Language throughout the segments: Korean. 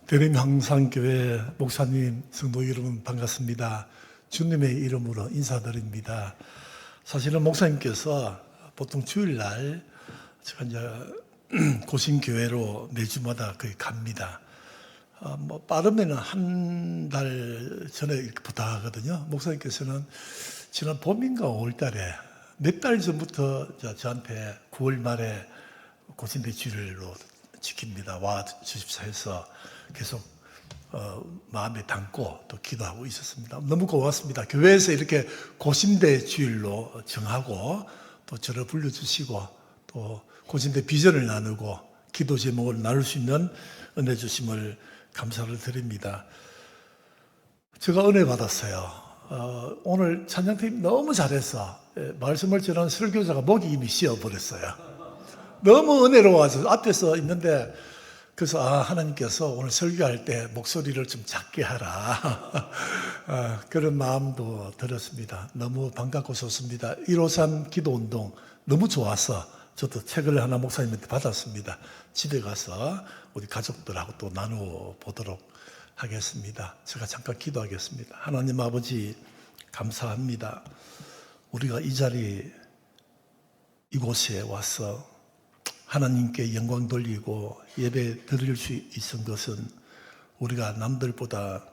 대림항상교회 목사님, 성도 여러분 반갑습니다. 주님의 이름으로 인사드립니다. 사실은 목사님께서 보통 주일날 제가 이제 고신교회로 매주마다 거의 갑니다. 빠르면 한 달 전에 이렇게 부탁하거든요. 목사님께서는 지난 봄인가 5월달에 몇 달 전부터 저한테 9월 말에 고신대 주일로 지킵니다. 와 주십사 해서 계속 마음에 담고 또 기도하고 있었습니다. 너무 고맙습니다. 교회에서 이렇게 고신대 주일로 정하고 또 저를 불러주시고 또 고신대 비전을 나누고 기도 제목을 나눌 수 있는 은혜 주심을 감사를 드립니다. 제가 은혜 받았어요. 오늘 찬양팀 너무 잘해서 말씀을 전하는 설교자가 목이 이미 쉬어버렸어요. 너무 은혜로워서 앞에서 있는데 그래서 하나님께서 오늘 설교할 때 목소리를 좀 작게 하라 그런 마음도 들었습니다. 너무 반갑고 좋습니다. 153 기도운동 너무 좋아서 저도 책을 하나 목사님한테 받았습니다. 집에 가서 우리 가족들하고 또 나누어 보도록 하겠습니다. 제가 잠깐 기도하겠습니다. 하나님 아버지 감사합니다. 우리가 이 자리 이곳에 와서 하나님께 영광 돌리고 예배 드릴 수 있은 것은 우리가 남들보다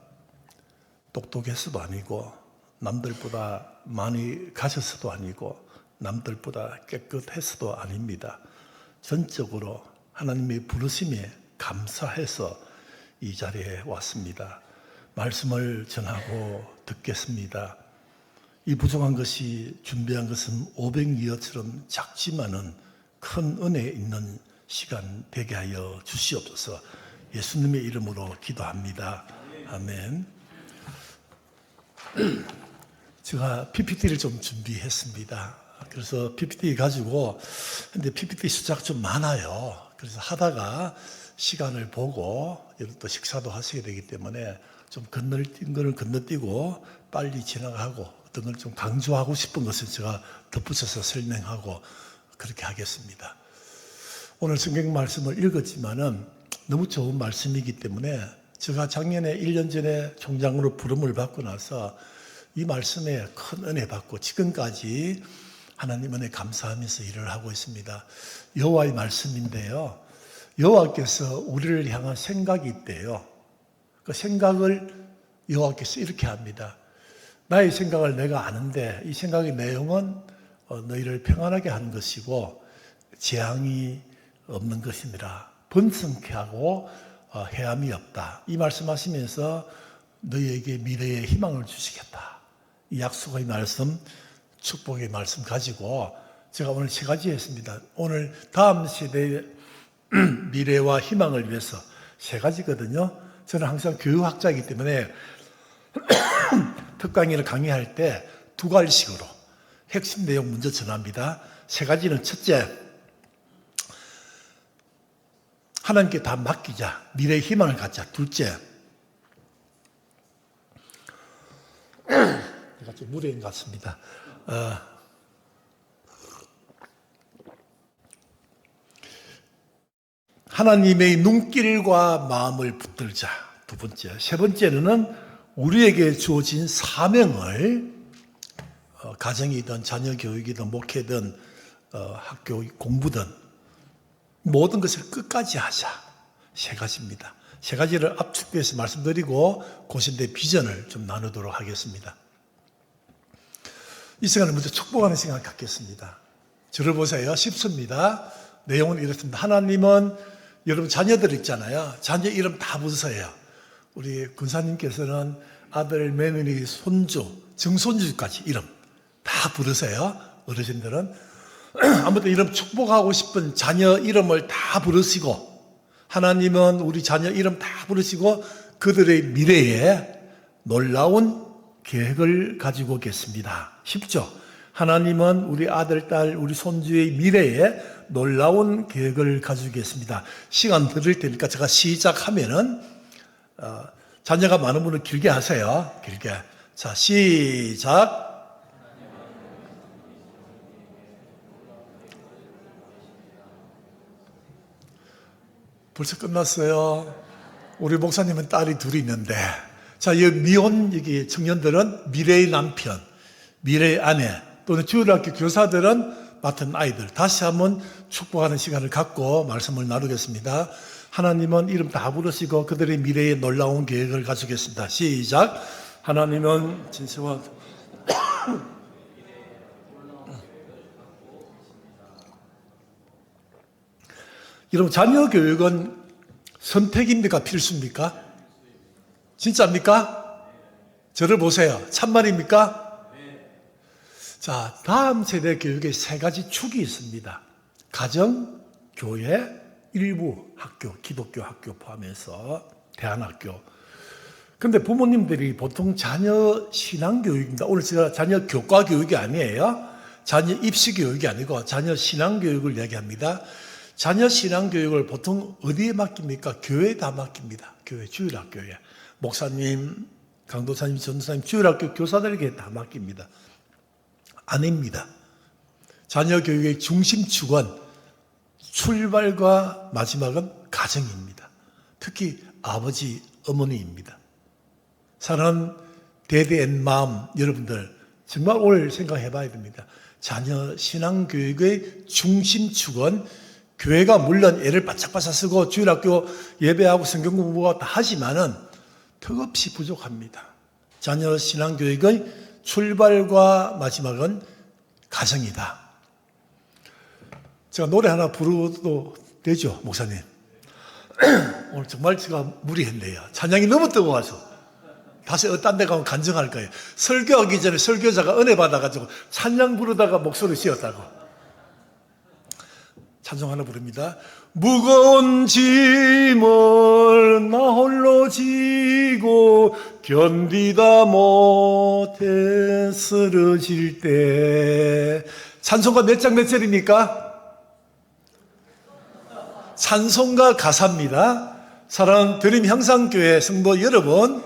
똑똑해서도 아니고 남들보다 많이 가졌어도 아니고 남들보다 깨끗해서도 아닙니다. 전적으로 하나님의 부르심에 감사해서 이 자리에 왔습니다. 말씀을 전하고 듣겠습니다. 이 부족한 것이 준비한 것은 500리어처럼 작지만은 큰 은혜 있는 시간 되게 하여 주시옵소서. 예수님의 이름으로 기도합니다. 아멘. 제가 PPT를 좀 준비했습니다. 그래서 PPT 가지고 근데 PPT 숫자가 좀 많아요. 그래서 하다가 시간을 보고 또 식사도 하셔야 되기 때문에 좀 건너뛴 거를 건너뛰고 빨리 지나가고 어떤 걸 좀 강조하고 싶은 것을 제가 덧붙여서 설명하고 그렇게 하겠습니다. 오늘 성경 말씀을 읽었지만은 너무 좋은 말씀이기 때문에 제가 작년에 1년 전에 총장으로 부름을 받고 나서 이 말씀에 큰 은혜 받고 지금까지 하나님 은혜 감사하면서 일을 하고 있습니다. 여호와의 말씀인데요. 여호와께서 우리를 향한 생각이 있대요. 그 생각을 여호와께서 이렇게 합니다. 나의 생각을 내가 아는데 이 생각의 내용은 너희를 평안하게 하는 것이고 재앙이 없는 것이니라. 번성케 하고 해함이 없다. 이 말씀하시면서 너희에게 미래의 희망을 주시겠다. 이 약속의 말씀, 축복의 말씀 가지고 제가 오늘 세 가지 했습니다. 오늘 다음 세대의 미래와 희망을 위해서 세 가지거든요. 저는 항상 교육학자이기 때문에 특강의를 강의할 때 두 가지식으로 핵심 내용 먼저 전합니다. 세 가지는 첫째, 하나님께 다 맡기자. 미래의 희망을 갖자. 둘째, 제가 좀 무례인 것 같습니다. 하나님의 눈길과 마음을 붙들자. 두 번째. 세 번째는 우리에게 주어진 사명을 가정이든 자녀 교육이든 목회든 학교 공부든 모든 것을 끝까지 하자. 세 가지입니다. 세 가지를 압축해서 말씀드리고 고신대 비전을 좀 나누도록 하겠습니다. 이 시간을 먼저 축복하는 시간을 갖겠습니다. 저를 보세요. 쉽습니다. 내용은 이렇습니다. 하나님은 여러분 자녀들 있잖아요. 자녀 이름 다 부르세요. 우리 군사님께서는 아들, 며느리, 손주, 증손주까지 이름 다 부르세요. 어르신들은 아무튼 이름 축복하고 싶은 자녀 이름을 다 부르시고 하나님은 우리 자녀 이름 다 부르시고 그들의 미래에 놀라운 계획을 가지고 계십니다. 쉽죠? 하나님은 우리 아들, 딸, 우리 손주의 미래에 놀라운 계획을 가지고 계십니다. 시간 드릴 테니까 제가 시작하면은 자녀가 많은 분은 길게 하세요. 길게. 자, 시작. 벌써 끝났어요. 우리 목사님은 딸이 둘이 있는데, 자, 이 미혼 여기 청년들은 미래의 남편, 미래의 아내, 또는 주일학교 교사들은 맡은 아이들, 다시 한번 축복하는 시간을 갖고 말씀을 나누겠습니다. 하나님은 이름 다 부르시고 그들의 미래에 놀라운 계획을 가지겠습니다. 시작. 하나님은 진실과 여러분, 자녀 교육은 선택입니까? 필수입니까? 진짜입니까? 저를 보세요. 참말입니까? 자, 다음 세대 교육의 세 가지 축이 있습니다. 가정, 교회, 일부 학교, 기독교 학교 포함해서 대안학교. 근데 부모님들이 보통 자녀 신앙교육입니다. 오늘 제가 자녀 교과 교육이 아니에요. 자녀 입시 교육이 아니고 자녀 신앙교육을 이야기합니다. 자녀 신앙교육을 보통 어디에 맡깁니까? 교회에다 맡깁니다. 교회, 주일학교에. 목사님, 강도사님, 전도사님, 주일학교 교사들에게 다 맡깁니다. 아닙니다. 자녀 교육의 중심축은 출발과 마지막은 가정입니다. 특히 아버지, 어머니입니다. 사랑하는 대대의 마음, 여러분들 정말 오늘 생각해 봐야 됩니다. 자녀 신앙교육의 중심축은 교회가 물론 애를 바짝바짝 쓰고 주일학교 예배하고 성경 공부가 다 하지만은 턱없이 부족합니다. 자녀 신앙교육의 출발과 마지막은 가정이다. 제가 노래 하나 부르도 되죠, 목사님? 오늘 정말 제가 무리했네요. 찬양이 너무 뜨거워서. 다시 어떤 데 가면 간증할 거예요. 설교하기 전에 설교자가 은혜 받아가지고 찬양 부르다가 목소리 쉬었다고. 찬송 하나 부릅니다. 무거운 짐을 나 홀로 지고 견디다 못해 쓰러질 때. 찬송가 몇 장 몇 절입니까? 찬송가 가사입니다. 사랑하는 드림 향상교회 성도 여러분,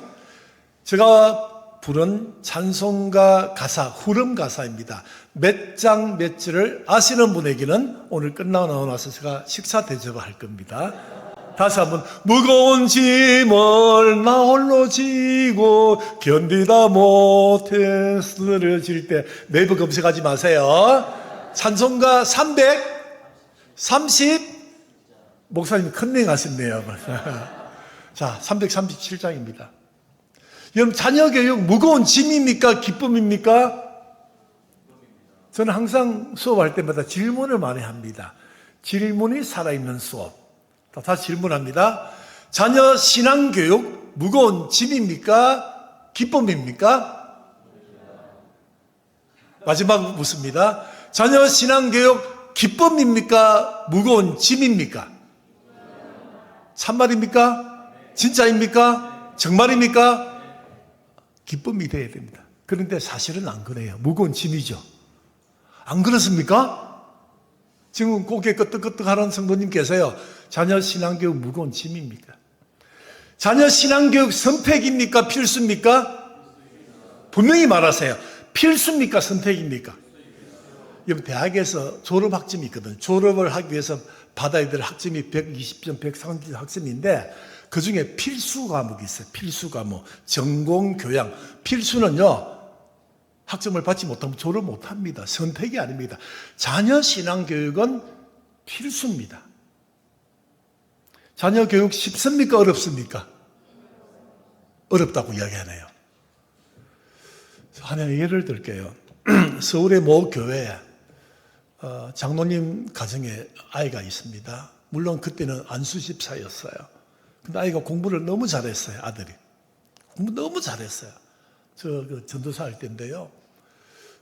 제가 부른 찬송가 가사, 후렴 가사입니다. 몇 장 몇 절을 아시는 분에게는 오늘 끝나고 나서 제가 식사 대접을 할 겁니다. 다시 한번. 무거운 짐을 나 홀로 지고 견디다 못해 쓰러질 때. 네이버 검색하지 마세요. 찬송가 330 목사님 컨닝 하셨네요. 자, 337장입니다. 여러분, 자녀 교육 무거운 짐입니까? 기쁨입니까? 저는 항상 수업할 때마다 질문을 많이 합니다. 질문이 살아있는 수업. 다시 질문합니다. 자녀 신앙교육 무거운 짐입니까? 기쁨입니까? 마지막 묻습니다. 자녀 신앙교육 기쁨입니까? 무거운 짐입니까? 참말입니까? 진짜입니까? 정말입니까? 기쁨이 돼야 됩니다. 그런데 사실은 안 그래요. 무거운 짐이죠. 안 그렇습니까? 지금 고개 끄덕끄덕 하는 성도님 계세요. 자녀 신앙교육 무거운 짐입니까? 자녀 신앙교육 선택입니까? 필수입니까? 분명히 말하세요. 필수입니까? 선택입니까? 여러분, 대학에서 졸업 학점이 있거든요. 졸업을 하기 위해서 받아야 될 학점이 120점, 130점 학점인데 그 중에 필수 과목이 있어요. 필수 과목. 전공, 교양. 필수는요, 학점을 받지 못하면 졸업 못합니다. 선택이 아닙니다. 자녀 신앙교육은 필수입니다. 자녀 교육 쉽습니까? 어렵습니까? 어렵다고 이야기하네요. 하나 예를 들게요. 서울의 모 교회에 장로님 가정에 아이가 있습니다. 물론 그때는 안수집사였어요. 근데 아이가 공부를 너무 잘했어요. 아들이. 공부 너무 잘했어요. 저 전도사 할 때인데요.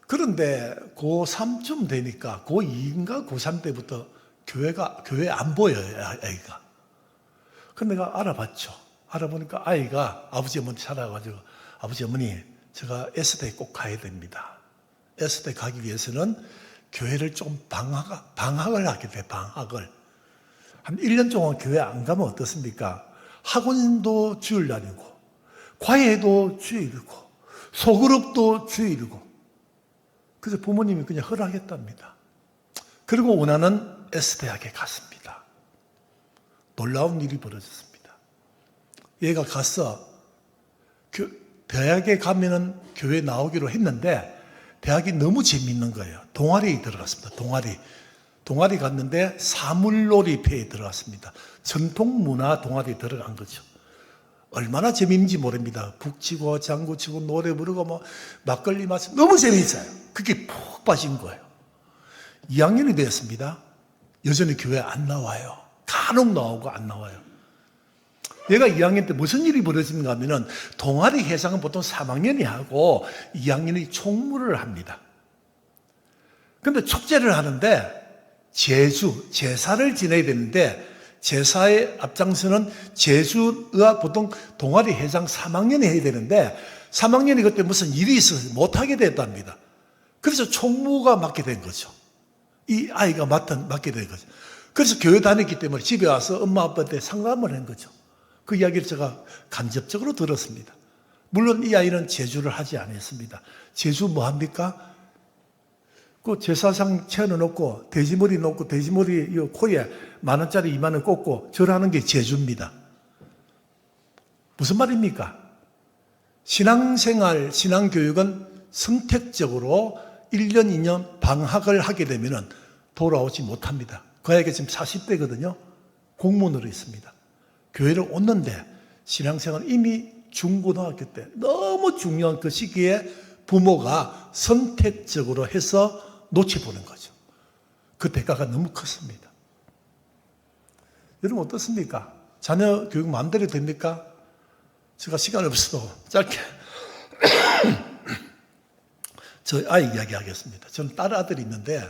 그런데 고3쯤 되니까 고2인가 고3 때부터 교회 안 보여요, 아이가. 근데 내가 알아봤죠. 알아보니까 아이가 아버지 어머니 찾아가지고, 아버지 어머니, 제가 S대 꼭 가야 됩니다. S대 가기 위해서는 교회를 좀 방학을 하게 돼, 방학을. 한 1년 동안 교회 안 가면 어떻습니까? 학원도 주일 날이고, 과외도 주일이고, 소그룹도 주일이고. 그래서 부모님이 그냥 허락했답니다. 그리고 원하는 S대학에 갔습니다. 놀라운 일이 벌어졌습니다. 얘가 가서 대학에 가면은 교회 나오기로 했는데 대학이 너무 재미있는 거예요. 동아리에 들어갔습니다. 동아리 갔는데 사물놀이패에 들어갔습니다. 전통문화 동아리에 들어간 거죠. 얼마나 재미있는지 모릅니다. 북치고 장구치고 노래 부르고 뭐 막걸리 마시고 너무 재미있어요. 그게 푹 빠진 거예요. 2학년이 되었습니다. 여전히 교회 안 나와요. 간혹 나오고 안 나와요. 얘가 2학년 때 무슨 일이 벌어지는가 하면은 동아리 회장은 보통 3학년이 하고 2학년이 총무를 합니다. 근데 축제를 하는데 제사를 지내야 되는데 제사의 앞장서는 제주가 보통 동아리 회장 3학년이 해야 되는데 3학년이 그때 무슨 일이 있어서 못하게 됐답니다. 그래서 총무가 맡게 된 거죠. 이 아이가 맡게 된 거죠. 그래서 교회 다녔기 때문에 집에 와서 엄마 아빠한테 상담을 한 거죠. 그 이야기를 제가 간접적으로 들었습니다. 물론 이 아이는 제주를 하지 않았습니다. 제주 뭐 합니까? 그 제사상 채워놓고 돼지머리 놓고 돼지머리 코에 10,000원짜리 20,000원 꽂고 절하는 게 제주입니다. 무슨 말입니까? 신앙생활, 신앙교육은 선택적으로 1년, 2년 방학을 하게 되면 돌아오지 못합니다. 그 아이가 지금 40대거든요. 공무원으로 있습니다. 교회를 오는데 신앙생활 이미 중고등학교 때 너무 중요한 그 시기에 부모가 선택적으로 해서 놓쳐보는 거죠. 그 대가가 너무 컸습니다. 여러분 어떻습니까? 자녀 교육 마음대로 됩니까? 제가 시간이 없어도 짧게 저희 아이 이야기하겠습니다. 저는 딸 아들이 있는데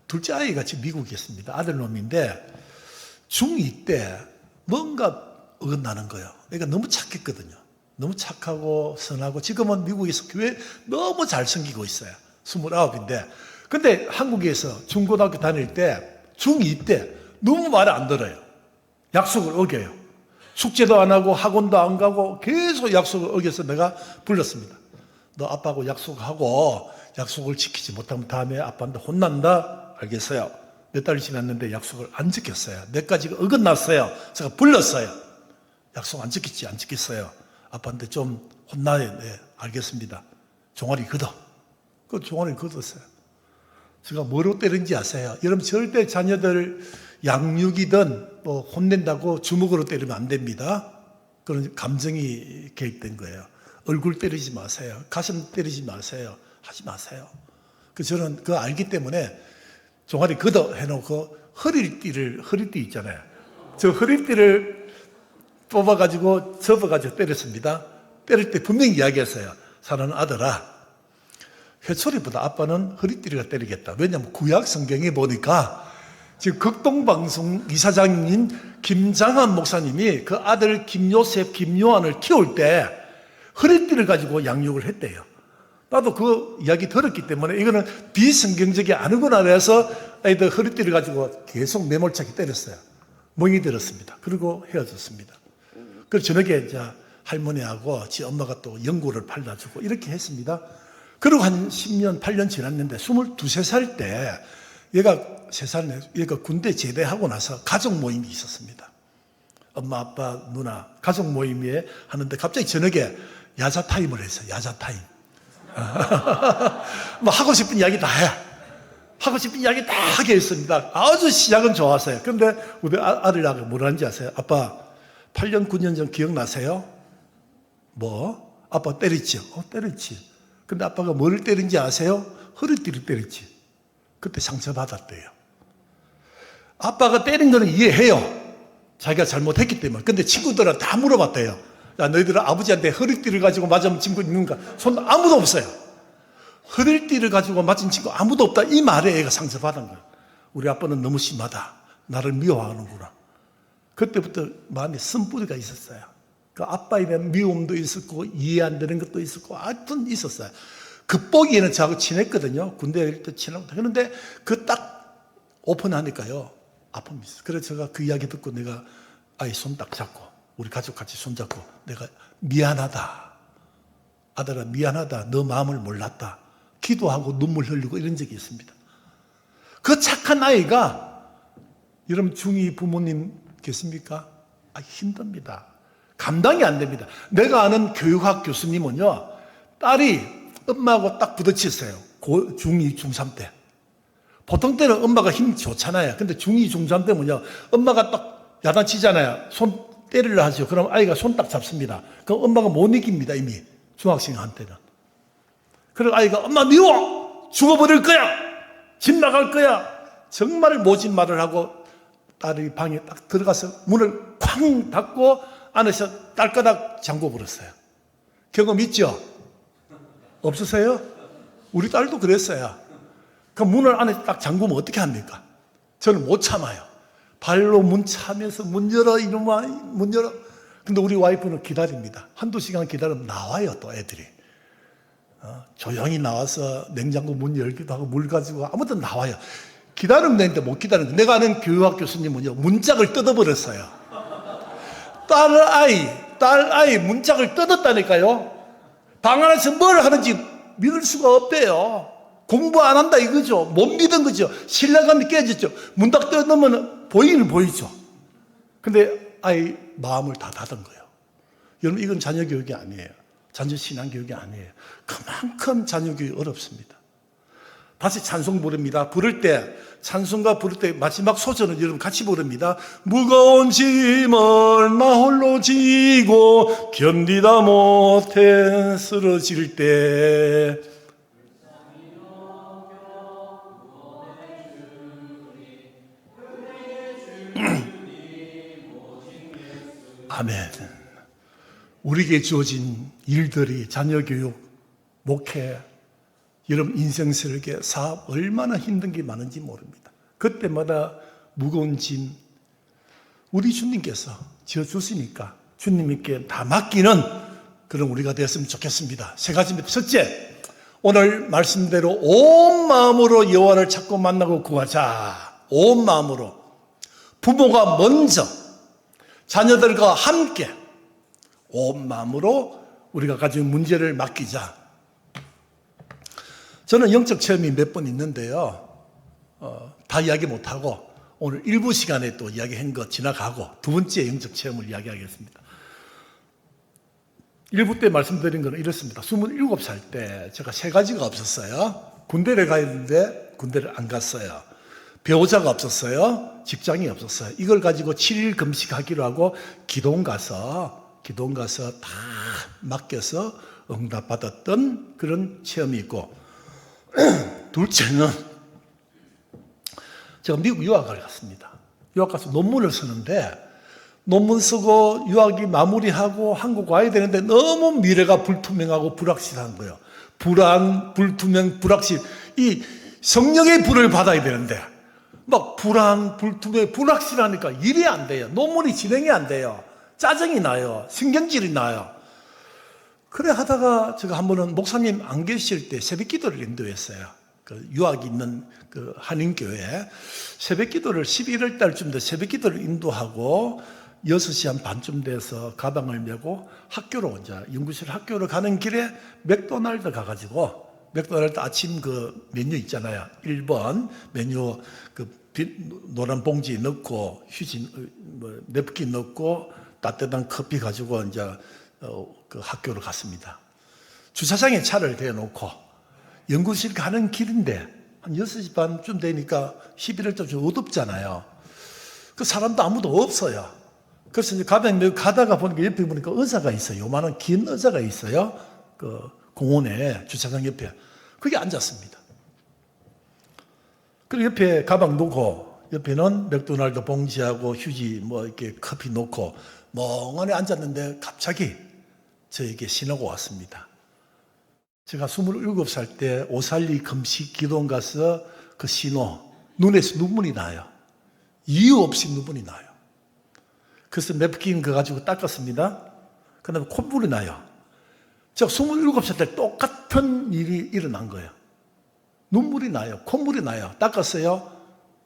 둘째 아이가 지금 미국에 있습니다. 아들놈인데 중2 때 뭔가 어긋나는 거예요. 그러니까 너무 착했거든요. 너무 착하고 선하고 지금은 미국에서 교회 너무 잘 섬기고 있어요. 29인데 근데 한국에서 중고등학교 다닐 때 중2 때 너무 말을 안 들어요. 약속을 어겨요. 숙제도 안 하고 학원도 안 가고 계속 약속을 어겨서 내가 불렀습니다. 너 아빠하고 약속하고 약속을 지키지 못하면 다음에 아빠한테 혼난다. 알겠어요? 몇 달이 지났는데 약속을 안 지켰어요. 몇 가지가 어긋났어요. 제가 불렀어요. 약속 안 지켰어요. 아빠한테 좀 혼나요. 네, 알겠습니다. 종아리 걷어. 그 종아리 걷었어요. 제가 뭐로 때린지 아세요? 여러분 절대 자녀들 양육이든 뭐 혼낸다고 주먹으로 때리면 안 됩니다. 그런 감정이 개입된 거예요. 얼굴 때리지 마세요. 가슴 때리지 마세요. 하지 마세요. 그 저는 그거 알기 때문에 종아리 걷어 해놓고 허리띠 있잖아요. 저 허리띠를 뽑아가지고 접어가지고 때렸습니다. 때릴 때 분명히 이야기했어요. 사랑하는 아들아, 회초리보다 아빠는 허리띠를 때리겠다. 왜냐하면 구약 성경에 보니까 지금 극동방송 이사장인 김장한 목사님이 그 아들 김요셉, 김요한을 키울 때 허리띠를 가지고 양육을 했대요. 나도 그 이야기 들었기 때문에 이거는 비성경적이 아니구나 해서 아이들 허리띠를 가지고 계속 매몰차게 때렸어요. 멍이 들었습니다. 그리고 헤어졌습니다. 그래서 저녁에 이제 할머니하고 지 엄마가 또 연고를 발라주고 이렇게 했습니다. 그리고 한 10년, 8년 지났는데 22, 3살 때 얘가 3살, 얘가 군대 제대하고 나서 가족 모임이 있었습니다. 엄마, 아빠, 누나 가족 모임에 하는데 갑자기 저녁에 야자 타임을 했어요. 야자 타임. 뭐 하고 싶은 이야기 다 해. 하고 싶은 이야기 다 하게 했습니다. 아주 시작은 좋았어요. 그런데 우리 아들하고 뭐라는지 아세요? 아빠 8년 9년 전 기억나세요? 뭐? 아빠 때렸죠? 때렸지. 근데 아빠가 뭐를 때린지 아세요? 허리띠를 때렸지. 그때 상처받았대요. 아빠가 때린 거는 이해해요. 자기가 잘못했기 때문에. 근데 친구들은 다 물어봤대요. 야, 너희들은 아버지한테 허리띠를 가지고 맞은 친구 있는가? 손 아무도 없어요. 허리띠를 가지고 맞은 친구 아무도 없다. 이 말에 애가 상처받은 거예요. 우리 아빠는 너무 심하다. 나를 미워하는구나. 그때부터 마음에 쓴뿌리가 있었어요. 그 아빠에 대한 미움도 있었고 이해 안 되는 것도 있었고 하여튼 있었어요. 겉보기에는 저하고 친했거든요. 군대에 있을 때 친하고. 그런데 그 딱 오픈하니까요. 아픔이 있어요. 그래서 제가 그 이야기 듣고 내가 아이 손 딱 잡고 우리 가족 같이 손잡고 내가 미안하다. 아들아 미안하다. 너 마음을 몰랐다. 기도하고 눈물 흘리고 이런 적이 있습니다. 그 착한 아이가 여러분 중2 부모님 계십니까? 힘듭니다. 감당이 안 됩니다. 내가 아는 교육학 교수님은요, 딸이 엄마하고 딱 부딪혔어요. 중2, 중3 때. 보통 때는 엄마가 힘 좋잖아요. 근데 중2, 중3 때면요, 엄마가 딱 야단치잖아요. 손 때리려 하죠. 그럼 아이가 손 딱 잡습니다. 그럼 엄마가 못 이깁니다, 이미. 중학생한테는. 그래서 아이가 엄마 미워! 죽어버릴 거야! 집 나갈 거야! 정말 모진 말을 하고 딸이 방에 딱 들어가서 문을 쾅 닫고 안에서 딸까닥 잠궈버렸어요. 경험 있죠? 없으세요? 우리 딸도 그랬어요. 그 문을 안에 딱 잠그면 어떻게 합니까? 저는 못 참아요. 발로 문 차면서 문 열어, 이놈아, 문 열어. 근데 우리 와이프는 기다립니다. 한두 시간 기다리면 나와요, 또 애들이. 조용히 나와서 냉장고 문 열기도 하고 물 가지고 아무튼 나와요. 기다리면 되는데 못 기다리는 거예요. 내가 아는 교육학 교수님은요, 문짝을 뜯어버렸어요. 딸 아이 문짝을 뜯었다니까요. 방 안에서 뭘 하는지 믿을 수가 없대요. 공부 안 한다 이거죠. 못 믿은 거죠. 신뢰감이 깨졌죠. 문 딱 뜯으면 보이는 보이죠. 근데 아이 마음을 다 닫은 거예요. 여러분, 이건 자녀 교육이 아니에요. 자녀 신앙 교육이 아니에요. 그만큼 자녀 교육이 어렵습니다. 다시 찬송 부릅니다. 부를 때, 찬송가 부를 때 마지막 소절은 여러분 같이 부릅니다. 무거운 짐을 나 홀로 지고 견디다 못해 쓰러질 때 아멘. 우리에게 주어진 일들이 자녀 교육, 목회, 여러분 인생 설계, 사업 얼마나 힘든 게 많은지 모릅니다. 그때마다 무거운 짐 우리 주님께서 지어주시니까 주님께 다 맡기는 그런 우리가 됐으면 좋겠습니다. 세 가지입니다. 첫째, 오늘 말씀대로 온 마음으로 여호와를 찾고 만나고 구하자. 온 마음으로. 부모가 먼저 자녀들과 함께 온 마음으로 우리가 가진 문제를 맡기자. 저는 영적 체험이 몇 번 있는데요. 다 이야기 못하고 오늘 일부 시간에 또 이야기한 거 지나가고 두 번째 영적 체험을 이야기하겠습니다. 일부 때 말씀드린 거는 이렇습니다. 27살 때 제가 세 가지가 없었어요. 군대를 가야 했는데 군대를 안 갔어요. 배우자가 없었어요. 직장이 없었어요. 이걸 가지고 7일 금식하기로 하고 기도원 가서 다 맡겨서 응답받았던 그런 체험이 있고, 둘째는 제가 미국 유학을 갔습니다. 유학 가서 논문을 쓰는데 논문 쓰고 유학이 마무리하고 한국 와야 되는데 너무 미래가 불투명하고 불확실한 거예요. 불안, 불투명, 불확실. 이 성령의 불을 받아야 되는데 막 불안, 불투명, 불확실하니까 일이 안 돼요. 논문이 진행이 안 돼요. 짜증이 나요. 신경질이 나요. 그래 하다가 제가 한 번은 목사님 안 계실 때 새벽 기도를 인도했어요. 그 유학 있는 그 한인교회 새벽 기도를 11월 달쯤 돼 새벽 기도를 인도하고 6시 한 반쯤 돼서 가방을 메고 학교로 이제 연구실 학교로 가는 길에 맥도날드 가가지고 맥도날드 아침 그 메뉴 있잖아요. 1번 메뉴 그 노란 봉지 넣고 휴지 냅킨 넣고 따뜻한 커피 가지고 이제 그 학교로 갔습니다. 주차장에 차를 대놓고 연구실 가는 길인데 한 6시 반쯤 되니까 11월쯤 좀 어둡잖아요. 그 사람도 아무도 없어요. 그래서 이제 가방 메고 가다가 보니까 옆에 보니까 의자가 있어요. 요만한 긴 의자가 있어요. 그 공원에 주차장 옆에. 거기 앉았습니다. 그리고 옆에 가방 놓고 옆에는 맥도날드 봉지하고 휴지 뭐 이렇게 커피 놓고 멍하니 앉았는데 갑자기 저에게 신호가 왔습니다. 제가 27살 때 오살리 금식 기도원 가서 그 신호, 눈에서 눈물이 나요. 이유 없이 눈물이 나요. 그래서 냅킨 그거 가지고 닦았습니다. 그 다음에 콧물이 나요. 제가 27살 때 똑같은 일이 일어난 거예요. 눈물이 나요. 콧물이 나요. 닦았어요.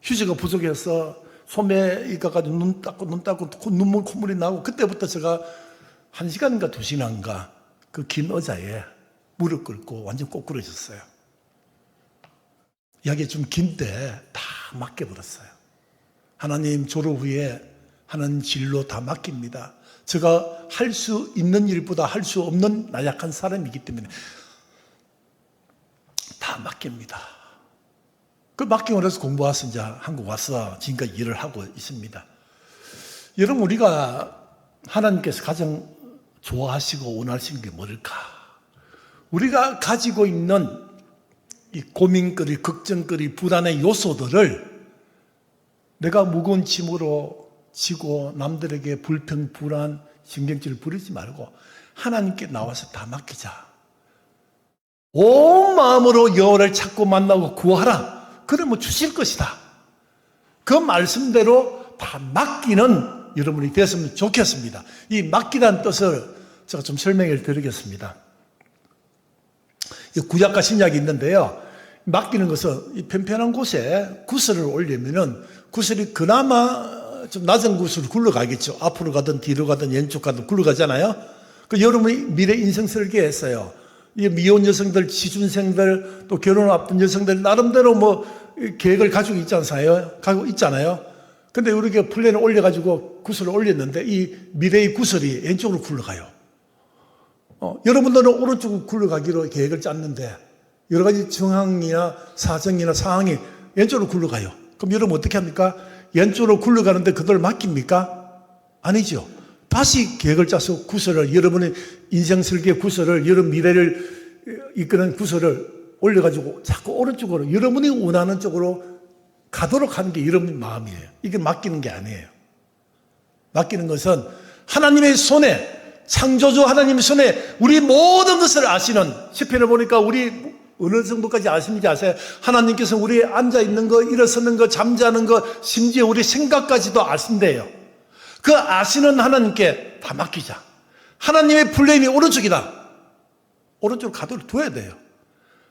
휴지가 부족해서 소매 이가가지고 눈 닦고 눈물 콧물이 나고 그때부터 제가 1시간인가 2시간인가 그 긴 의자에 무릎 꿇고 완전 꼬꾸러졌어요. 이야기 좀 긴데 다 맡겨버렸어요. 하나님 졸업 후에 하는 진로 다 맡깁니다. 제가 할 수 있는 일보다 할 수 없는 나약한 사람이기 때문에 다 맡깁니다. 그 맡기고 나서 공부 와서 이제 한국 와서 지금까지 일을 하고 있습니다. 여러분, 우리가 하나님께서 가장 좋아하시고 원하시는 게 뭘까? 우리가 가지고 있는 이 고민거리, 걱정거리, 불안의 요소들을 내가 무거운 짐으로 지고 남들에게 불평, 불안, 신경질을 부리지 말고 하나님께 나와서 다 맡기자. 온 마음으로 여호와를 찾고 만나고 구하라. 그러면 주실 것이다. 그 말씀대로 다 맡기는 여러분이 됐으면 좋겠습니다. 이 맡기라는 뜻을 제가 좀 설명을 드리겠습니다. 구약과 신약이 있는데요. 맡기는 것은 이 편편한 곳에 구슬을 올리면은 구슬이 그나마 좀 낮은 구슬을 굴러가겠죠. 앞으로 가든 뒤로 가든 왼쪽 가든 굴러가잖아요. 그 여러분이 미래 인생 설계했어요. 이 미혼 여성들, 취준생들, 또 결혼 앞둔 여성들 나름대로 뭐 계획을 가지고 있잖아요. 근데 우리가 플랜을 올려가지고 구슬을 올렸는데 이 미래의 구슬이 왼쪽으로 굴러가요. 여러분들은 오른쪽으로 굴러가기로 계획을 짰는데 여러 가지 정황이나 사정이나 상황이 왼쪽으로 굴러가요. 그럼 여러분 어떻게 합니까? 왼쪽으로 굴러가는데 그걸 맡깁니까? 아니죠. 다시 계획을 짜서 구슬을, 여러분의 인생 설계 구슬을, 여러분 미래를 이끄는 구슬을 올려가지고 자꾸 오른쪽으로 여러분이 원하는 쪽으로 가도록 하는 게 여러분의 마음이에요. 이게 맡기는 게 아니에요. 맡기는 것은 하나님의 손에, 창조주 하나님의 손에 우리 모든 것을 아시는, 시편을 보니까 우리 어느 정도까지 아십니까? 아세요? 하나님께서 우리 앉아있는 거, 일어서는 거, 잠자는 거, 심지어 우리 생각까지도 아신대요. 그 아시는 하나님께 다 맡기자. 하나님의 플랜이 오른쪽이다. 오른쪽으로 가도록 둬야 돼요.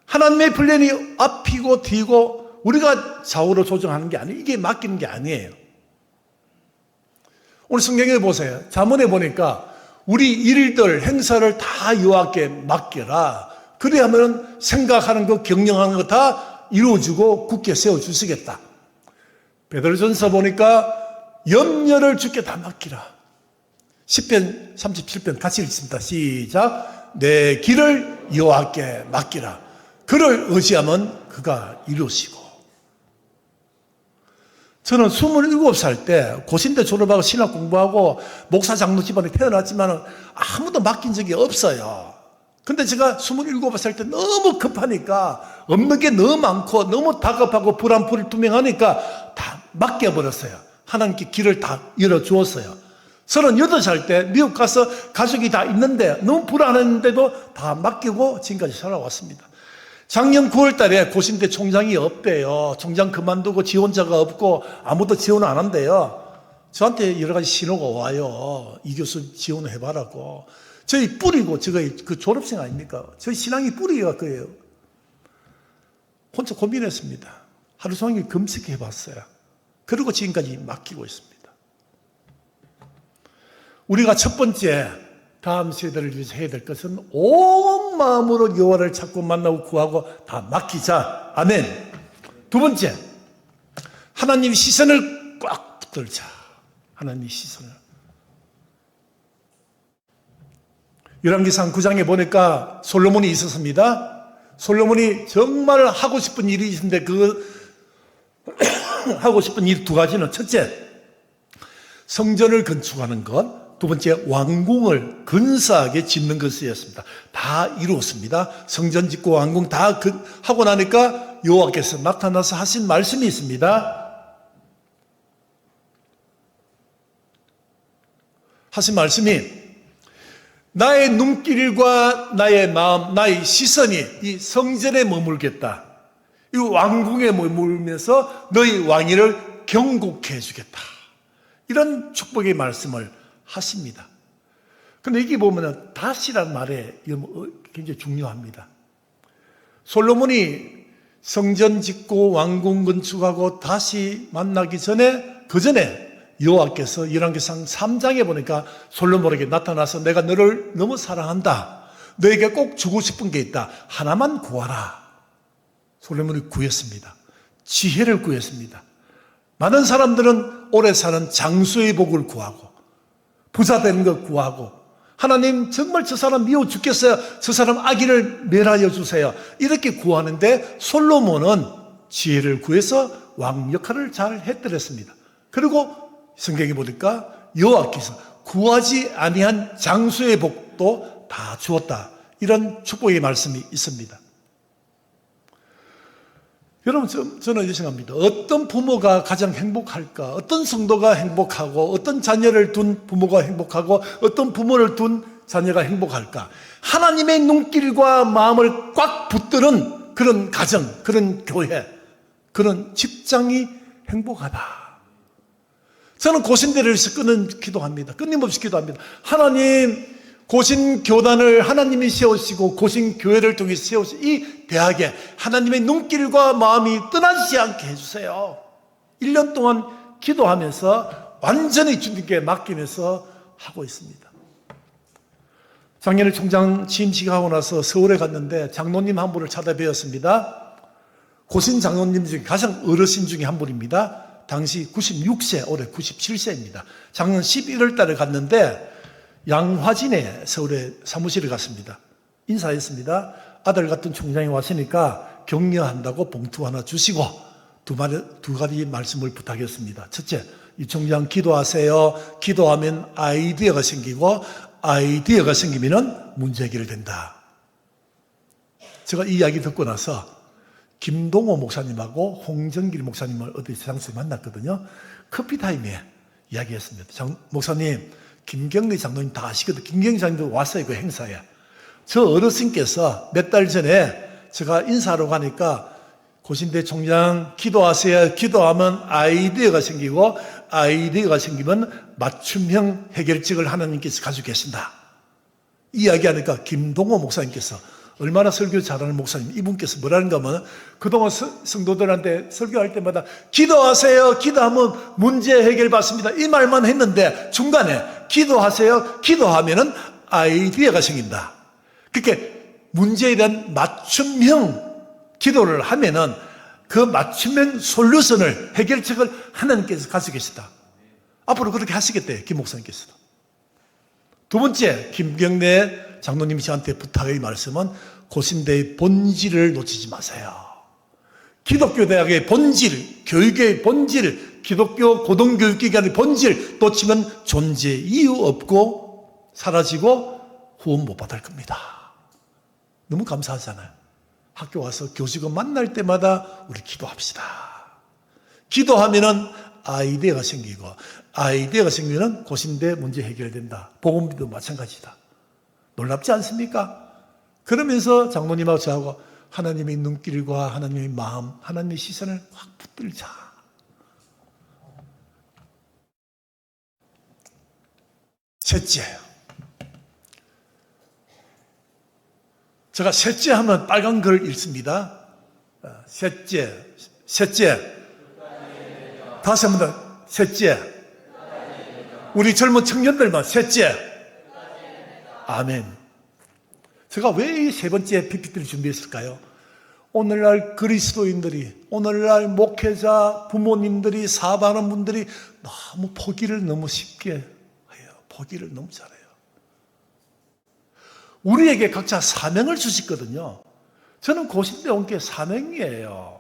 하나님의 플랜이 앞이고 뒤고 우리가 좌우로 조정하는 게 아니에요. 이게 맡기는 게 아니에요. 오늘 성경에 보세요. 잠언에 보니까 우리 일들, 행사를 다 여호와께 맡겨라. 그래야면 생각하는 거, 경영하는 거 다 이루어지고 굳게 세워주시겠다. 베드로전서 보니까 염려를 주께 다 맡기라. 10편 37편 같이 읽습니다. 시작. 내 길을 여호와께 맡기라. 그를 의지하면 그가 이루시고. 저는 27살 때 고신대 졸업하고 신학 공부하고 목사 장로 집안에 태어났지만 아무도 맡긴 적이 없어요. 근데 제가 27살 때 너무 급하니까 없는 게 너무 많고 너무 다급하고 불투명하니까 다 맡겨버렸어요. 하나님께 길을 다 열어주었어요. 38살 때 미국 가서 가족이 다 있는데 너무 불안했는데도 다 맡기고 지금까지 살아왔습니다. 작년 9월 달에 고신대 총장이 없대요. 총장 그만두고 지원자가 없고 아무도 지원을 안 한대요. 저한테 여러 가지 신호가 와요. 이 교수 지원해봐라고. 저희 뿌리고, 제가 그 졸업생 아닙니까? 저희 신앙이 뿌리가 그예요. 혼자 고민했습니다. 하루 종일 검색해봤어요. 그리고 지금까지 맡기고 있습니다. 우리가 첫 번째, 다음 세대를 위해서 해야 될 것은 온 마음으로 여호와를 찾고 만나고 구하고 다 맡기자. 아멘. 두 번째, 하나님 시선을 꽉 붙들자. 하나님 시선을. 열왕기상 9장에 보니까 솔로몬이 있었습니다. 솔로몬이 정말 하고 싶은 일이 있는데 하고 싶은 일 두 가지는 첫째, 성전을 건축하는 것, 두 번째, 왕궁을 근사하게 짓는 것이었습니다. 다 이루었습니다. 성전 짓고 왕궁 다 하고 나니까 여호와께서 나타나서 하신 말씀이 있습니다. 하신 말씀이 나의 눈길과 나의 마음, 나의 시선이 이 성전에 머물겠다. 이 왕궁에 머물면서 너희 왕위를 경고케 해주겠다. 이런 축복의 말씀을 하십니다. 그런데 여기 보면 다시란 말에 굉장히 중요합니다. 솔로몬이 성전 짓고 왕궁 건축하고 다시 만나기 전에, 그 전에 여호와께서 열왕기상 3장에 보니까 솔로몬에게 나타나서 내가 너를 너무 사랑한다. 너에게 꼭 주고 싶은 게 있다. 하나만 구하라. 솔로몬이 구했습니다. 지혜를 구했습니다. 많은 사람들은 오래 사는 장수의 복을 구하고 부자 되는 것 구하고, 하나님 정말 저 사람 미워 죽겠어요. 저 사람 아기를 멸하여 주세요. 이렇게 구하는데 솔로몬은 지혜를 구해서 왕 역할을 잘 했더랬습니다. 그리고 성경에 보니까 여호와께서 구하지 아니한 장수의 복도 다 주었다. 이런 축복의 말씀이 있습니다. 여러분, 저는 이렇게 생각합니다. 어떤 부모가 가장 행복할까? 어떤 성도가 행복하고, 어떤 자녀를 둔 부모가 행복하고, 어떤 부모를 둔 자녀가 행복할까? 하나님의 눈길과 마음을 꽉 붙드는 그런 가정, 그런 교회, 그런 직장이 행복하다. 저는 고신대를 위해서 기도합니다. 끊임없이 기도합니다. 하나님, 고신교단을 하나님이 세우시고 고신교회를 통해 세우신 이 대학에 하나님의 눈길과 마음이 떠나지 않게 해주세요. 1년 동안 기도하면서 완전히 주님께 맡기면서 하고 있습니다. 작년에 총장 취임식하고 나서 서울에 갔는데 장로님 한 분을 찾아뵈었습니다. 고신 장로님 중에 가장 어르신 중에 한 분입니다. 당시 96세, 올해 97세입니다. 작년 11월 달에 갔는데 양화진에 서울에 사무실에 갔습니다. 인사했습니다. 아들 같은 총장이 왔으니까 격려한다고 봉투 하나 주시고 두 가지 말씀을 부탁했습니다. 첫째, 이 총장 기도하세요. 기도하면 아이디어가 생기고 아이디어가 생기면 문제 해결된다. 제가 이 이야기 듣고 나서 김동호 목사님하고 홍정길 목사님을 어디 장소에 만났거든요. 커피타임에 이야기했습니다. 목사님, 김경리 장로님 다 아시거든요. 김경리 장로님도 왔어요, 그 행사에. 저 어르신께서 몇 달 전에 제가 인사하러 가니까 고신대 총장 기도하세요. 기도하면 아이디어가 생기고 아이디어가 생기면 맞춤형 해결책을 하나님께서 가지고 계신다. 이야기하니까 김동호 목사님께서 얼마나 설교 잘하는 목사님, 이분께서 뭐라는가 하면 그동안 성도들한테 설교할 때마다 기도하세요. 기도하면 문제 해결 받습니다. 이 말만 했는데 중간에 기도하세요. 기도하면은 아이디어가 생긴다. 그렇게 문제에 대한 맞춤형 기도를 하면은 그 맞춤형 솔루션을, 해결책을 하나님께서 가지고 계시다. 앞으로 그렇게 하시겠대요, 김 목사님께서도. 두 번째, 김경래 장로님이 저한테 부탁의 말씀은 고신대의 본질을 놓치지 마세요. 기독교 대학의 본질, 교육의 본질, 기독교 고등교육기관의 본질 놓치면 존재 이유 없고 사라지고 후원 못 받을 겁니다. 너무 감사하잖아요. 학교 와서 교직원 만날 때마다 우리 기도합시다. 기도하면은 아이디어가 생기고 아이디어가 생기면 고신대 문제 해결된다. 복음도 마찬가지다. 놀랍지 않습니까? 그러면서 장로님하고 저하고 하나님의 눈길과 하나님의 마음, 하나님의 시선을 확 붙들자. 셋째, 제가 셋째 하면 빨간 글 읽습니다. 셋째. 다시 한 번 더. 셋째. 우리 젊은 청년들만 셋째. 아멘. 제가 왜 이 세 번째 PPT를 준비했을까요? 오늘날 그리스도인들이, 오늘날 목회자, 부모님들이, 사업하는 분들이 너무 포기를 너무 쉽게 해요. 포기를 너무 잘해요. 우리에게 각자 사명을 주셨거든요. 저는 고신대 온 게 사명이에요.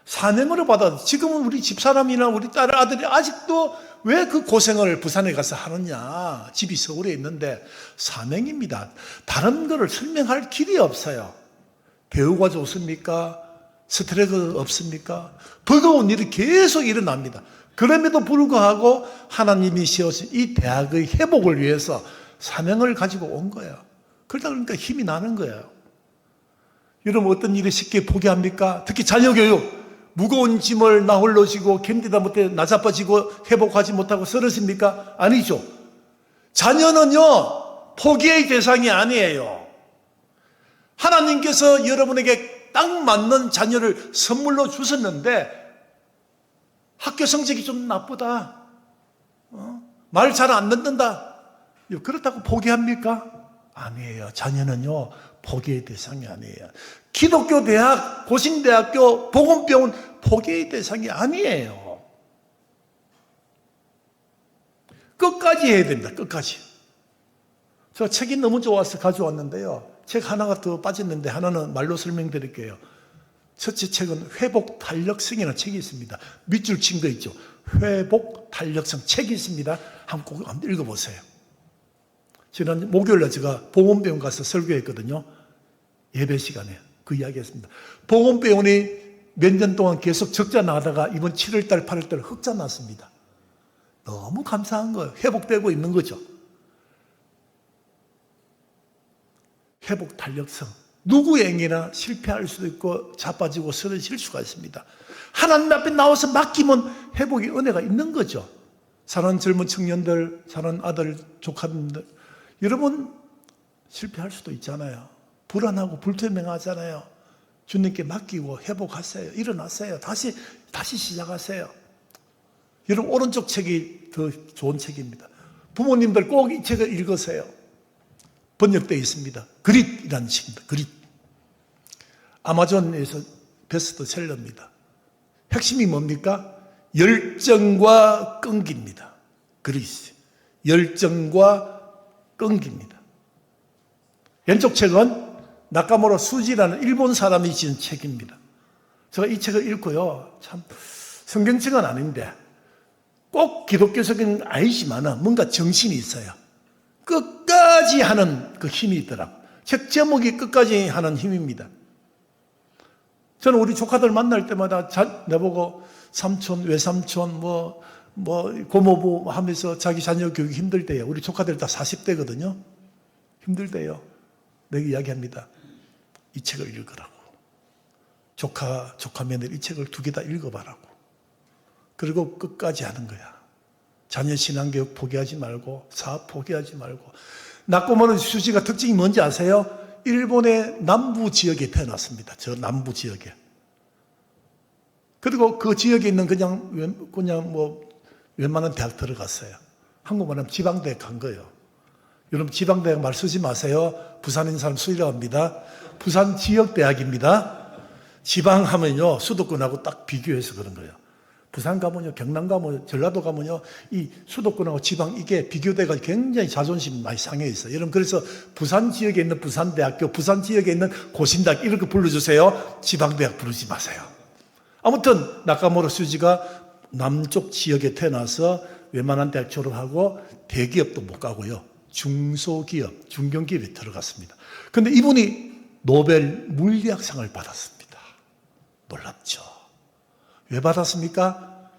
사명으로 받아. 지금은 우리 집사람이나 우리 딸 아들이 아직도 왜 그 고생을 부산에 가서 하느냐. 집이 서울에 있는데 사명입니다. 다른 거를 설명할 길이 없어요. 배우가 좋습니까? 스트레스 없습니까? 버거운 일이 계속 일어납니다. 그럼에도 불구하고 하나님이 세우신 이 대학의 회복을 위해서 사명을 가지고 온 거예요. 그러다 보니까 힘이 나는 거예요. 여러분, 어떤 일이 쉽게 포기합니까? 특히 자녀교육. 무거운 짐을 나 홀로 지고 견디다 못해 나자빠지고 회복하지 못하고 쓰러집니까? 아니죠. 자녀는요, 포기의 대상이 아니에요. 하나님께서 여러분에게 딱 맞는 자녀를 선물로 주셨는데 학교 성적이 좀 나쁘다. 말 잘 안 듣는다. 그렇다고 포기합니까? 아니에요. 자녀는요, 포기의 대상이 아니에요. 기독교 대학, 고신대학교, 복음병원 포기의 대상이 아니에요. 끝까지 해야 됩니다. 끝까지. 제가 책이 너무 좋아서 가져왔는데요. 책 하나가 더 빠졌는데 하나는 말로 설명드릴게요. 첫째 책은 회복 탄력성이라는 책이 있습니다. 밑줄 친 거 있죠. 회복 탄력성 책이 있습니다. 한번 읽어보세요. 지난 목요일날 제가 보건병원 가서 설교했거든요. 예배 시간에 그 이야기했습니다. 보건병원이 몇 년 동안 계속 적자 나다가 이번 7월달, 8월달 흑자 났습니다. 너무 감사한 거예요. 회복되고 있는 거죠. 회복 탄력성. 누구에게나 실패할 수도 있고 자빠지고 쓰러질 수가 있습니다. 하나님 앞에 나와서 맡기면 회복의 은혜가 있는 거죠. 사랑하는 젊은 청년들, 사랑하는 아들, 조카들, 여러분 실패할 수도 있잖아요. 불안하고 불투명하잖아요. 주님께 맡기고 회복하세요. 일어나세요. 다시 시작하세요. 여러분 오른쪽 책이 더 좋은 책입니다. 부모님들 꼭 이 책을 읽으세요. 번역되어 있습니다. 그릿이라는 책입니다. 그릿. 아마존에서 베스트셀러입니다. 핵심이 뭡니까? 열정과 끈기입니다. 그릿. 열정과 끈기입니다. 왼쪽 책은 나카무라 수지라는 일본 사람이 지은 책입니다. 제가 이 책을 읽고요. 참 성경책은 아닌데 꼭 기독교적인 아니지만 뭔가 정신이 있어요. 끝까지 하는 그 힘이 있더라고요. 책 제목이 끝까지 하는 힘입니다. 저는 우리 조카들 만날 때마다 내보고 삼촌, 외삼촌, 고모부 하면서 자기 자녀 교육이 힘들대요. 우리 조카들 다 40대거든요. 힘들대요. 내가 이야기합니다. 이 책을 읽으라고. 조카 며느리 이 책을 2개 다 읽어봐라고. 그리고 끝까지 하는 거야. 자녀 신앙교육 포기하지 말고 사업 포기하지 말고. 나카무라 수지가 특징이 뭔지 아세요? 일본의 남부 지역에 태어났습니다. 저 남부 지역에. 그리고 그 지역에 있는 그냥 웬만한 대학 들어갔어요. 한국말하면 지방대학 간 거예요. 여러분 지방대학 말 쓰지 마세요. 부산인 사람 수리랍니다. 부산 지역대학입니다. 지방 하면요 수도권하고 딱 비교해서 그런 거예요. 부산 가면요, 경남 가면요, 전라도 가면요, 이 수도권하고 지방 이게 비교돼가 굉장히 자존심 많이 상해 있어요. 여러분 그래서 부산 지역에 있는 부산대학교, 부산 지역에 있는 고신대학 이렇게 불러주세요. 지방대학 부르지 마세요. 아무튼 나카무라 수지가 남쪽 지역에 태어나서 웬만한 대학 졸업하고 대기업도 못 가고요. 중소기업, 중견기업에 들어갔습니다. 그런데 이분이 노벨 물리학상을 받았습니다. 놀랍죠. 왜 받았습니까?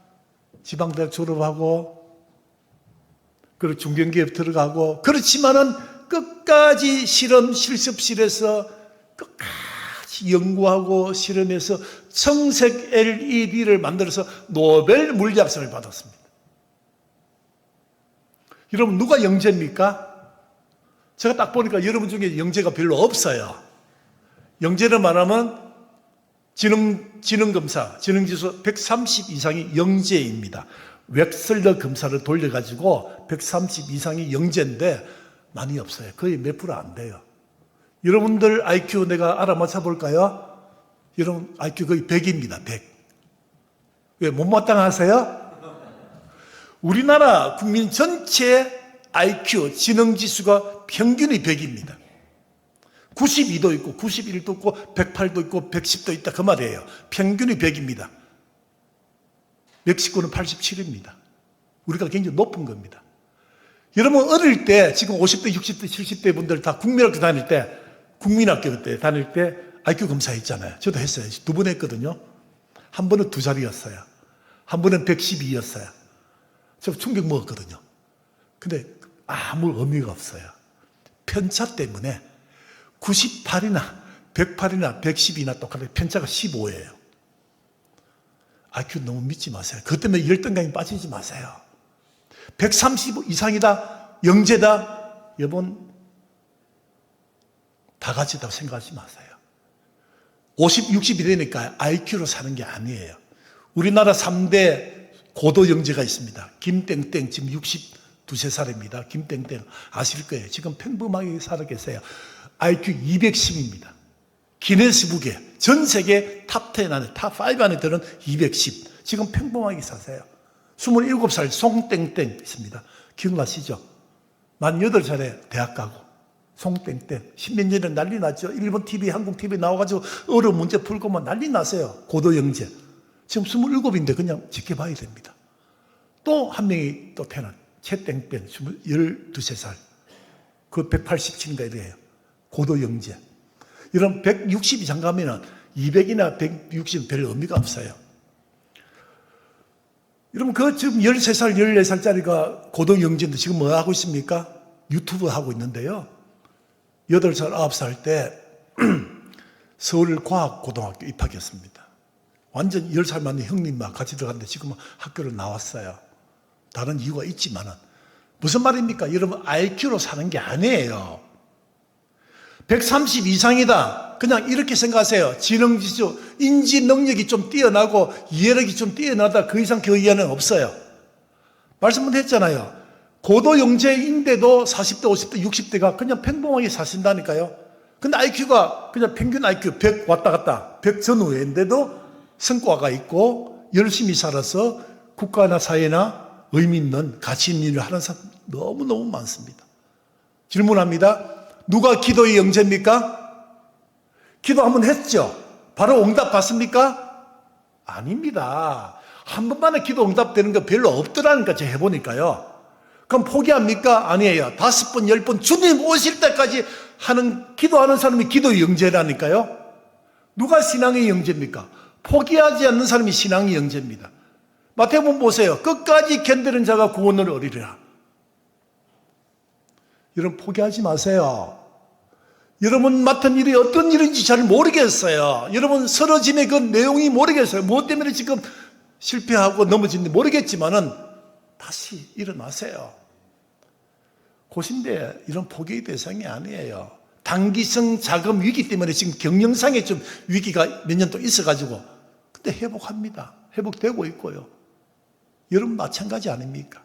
지방대학 졸업하고 그리고 중견기업 들어가고 그렇지만은 끝까지 실험 실습실에서 끝까지 연구하고 실험해서 청색 LED를 만들어서 노벨 물리학상을 받았습니다. 여러분 누가 영재입니까? 제가 딱 보니까 여러분 중에 영재가 별로 없어요. 영재를 말하면 지능검사, 지능지수 130 이상이 영재입니다. 웹슬러 검사를 돌려가지고 130 이상이 영재인데 많이 없어요. 거의 몇 프로 안 돼요. 여러분들 IQ 내가 알아맞혀 볼까요? 여러분 IQ 거의 100입니다. 100. 왜 못마땅하세요? 우리나라 국민 전체 IQ, 지능지수가 평균이 100입니다. 92도 있고 91도 있고 108도 있고 110도 있다 그 말이에요. 평균이 100입니다. 멕시코는 87입니다. 우리가 굉장히 높은 겁니다. 여러분 어릴 때 지금 50대 60대 70대 분들 다 국민학교 다닐 때 국민학교 때 다닐 때 IQ 검사 했잖아요. 저도 했어요. 2번 했거든요. 한 번은 2자리였어요. 한 번은 112였어요. 저 충격 먹었거든요. 근데 아무 의미가 없어요. 편차 때문에 98이나 108이나 110이나 똑같아요. 편차가 15예요. IQ 너무 믿지 마세요. 그것 때문에 열등감이 빠지지 마세요. 130 이상이다, 영재다, 여러분 다 같이다고 생각하지 마세요. 50, 60이 되니까 IQ로 사는 게 아니에요. 우리나라 3대 고도 영재가 있습니다. 김땡땡 지금 62살입니다. 김땡땡 아실 거예요. 지금 평범하게 살아 계세요. IQ 210입니다. 기네스북에 전 세계 탑10 안에 탑5 안에 들은 210. 지금 평범하게 사세요. 27살 송땡땡 있습니다. 기억나시죠? 만 8살에 대학 가고 송땡땡 10몇 년에 난리 났죠. 일본 TV, 한국 TV 나와가지고 어려운 문제 풀고 막 난리 났어요. 고도 영재. 지금 27인데 그냥 지켜봐야 됩니다. 또 한 명이 또 태어난 최땡땡 12살. 그 187인가 이래요. 고도 영재. 이런 160이 장가면은 200이나 160은 별 의미가 없어요. 여러분, 그 지금 13살, 14살짜리가 고도 영재인데 지금 뭐 하고 있습니까? 유튜브 하고 있는데요. 8살, 9살 때 서울과학고등학교 입학했습니다. 완전 10살 만에 형님과 같이 들어갔는데 지금 학교를 나왔어요. 다른 이유가 있지만은. 무슨 말입니까? 여러분, IQ로 사는 게 아니에요. 130 이상이다. 그냥 이렇게 생각하세요. 지능지수, 인지 능력이 좀 뛰어나고 이해력이 좀 뛰어나다. 그 이상 그 이하는 없어요. 말씀은 했잖아요. 고도 영재인데도 40대, 50대, 60대가 그냥 평범하게 사신다니까요. 근데 IQ가 그냥 평균 IQ 100 왔다 갔다, 100 전후인데도 성과가 있고 열심히 살아서 국가나 사회나 의미 있는 가치 있는 일을 하는 사람 너무너무 많습니다. 질문합니다. 누가 기도의 영재입니까? 기도 한번 했죠? 바로 응답 받습니까? 아닙니다. 한 번만에 기도 응답되는 거 별로 없더라니까 제가 해보니까요. 그럼 포기합니까? 아니에요. 5번, 10번 주님 오실 때까지 기도하는 사람이 기도의 영재라니까요. 누가 신앙의 영재입니까? 포기하지 않는 사람이 신앙의 영재입니다. 마태복음 보세요. 끝까지 견디는 자가 구원을 얻으리라. 여러분, 포기하지 마세요. 여러분 맡은 일이 어떤 일인지 잘 모르겠어요. 여러분 쓰러짐의 그 내용이 모르겠어요. 무엇 때문에 지금 실패하고 넘어진지 모르겠지만은 다시 일어나세요. 고신대 이런 포기의 대상이 아니에요. 단기성 자금 위기 때문에 지금 경영상에 좀 위기가 몇 년 또 있어가지고 근데 회복합니다. 회복되고 있고요. 여러분 마찬가지 아닙니까?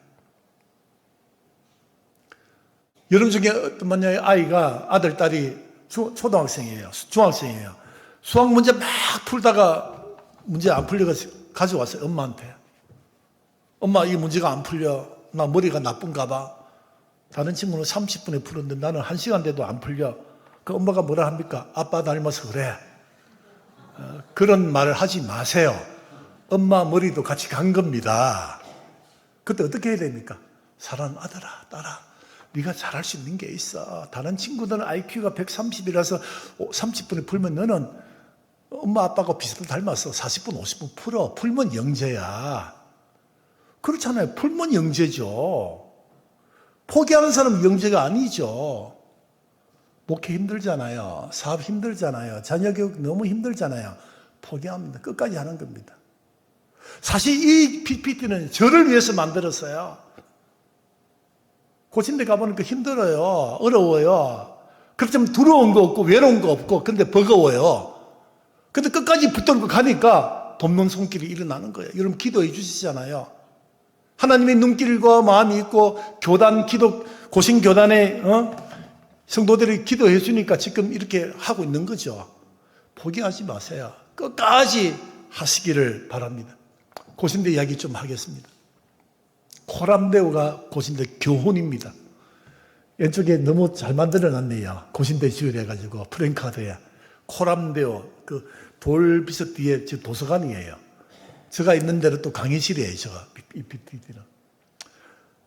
여러분 중에 어떤 만약에 아이가 아들, 딸이 초등학생이에요. 중학생이에요. 수학 문제 막 풀다가 문제 안 풀려서 가져왔어요. 엄마한테. 엄마 이 문제가 안 풀려. 나 머리가 나쁜가 봐. 다른 친구는 30분에 풀었는데 나는 1시간 돼도 안 풀려. 그 엄마가 뭐라 합니까? 아빠 닮아서 그래. 그런 말을 하지 마세요. 엄마 머리도 같이 간 겁니다. 그때 어떻게 해야 됩니까? 사랑하는 아들아, 딸아. 네가 잘할 수 있는 게 있어. 다른 친구들은 IQ가 130이라서 30분에 풀면 너는 엄마 아빠가 비슷하게 닮았어. 40분, 50분 풀어. 풀면 영재야. 그렇잖아요. 풀면 영재죠. 포기하는 사람은 영재가 아니죠. 목회 힘들잖아요. 사업 힘들잖아요. 자녀 교육 너무 힘들잖아요. 포기합니다. 끝까지 하는 겁니다. 사실 이 PPT는 저를 위해서 만들었어요. 고신대 가보니까 힘들어요. 어려워요. 그렇지만 두려운 거 없고 외로운 거 없고 근데 버거워요. 근데 끝까지 붙들고 가니까 돕는 손길이 일어나는 거예요. 여러분 기도해 주시잖아요. 하나님의 눈길과 마음이 있고 교단 기도 고신 교단의 성도들이 기도해 주니까 지금 이렇게 하고 있는 거죠. 포기하지 마세요. 끝까지 하시기를 바랍니다. 고신대 이야기 좀 하겠습니다. 코람데오가 고신대 교훈입니다. 왼쪽에 너무 잘 만들어놨네요. 고신대 지으래가지고 프랭카드에 코람데오 그 돌비석 뒤에 도서관이에요. 제가 있는 데는 또 강의실이에요. 제가 이 PPT는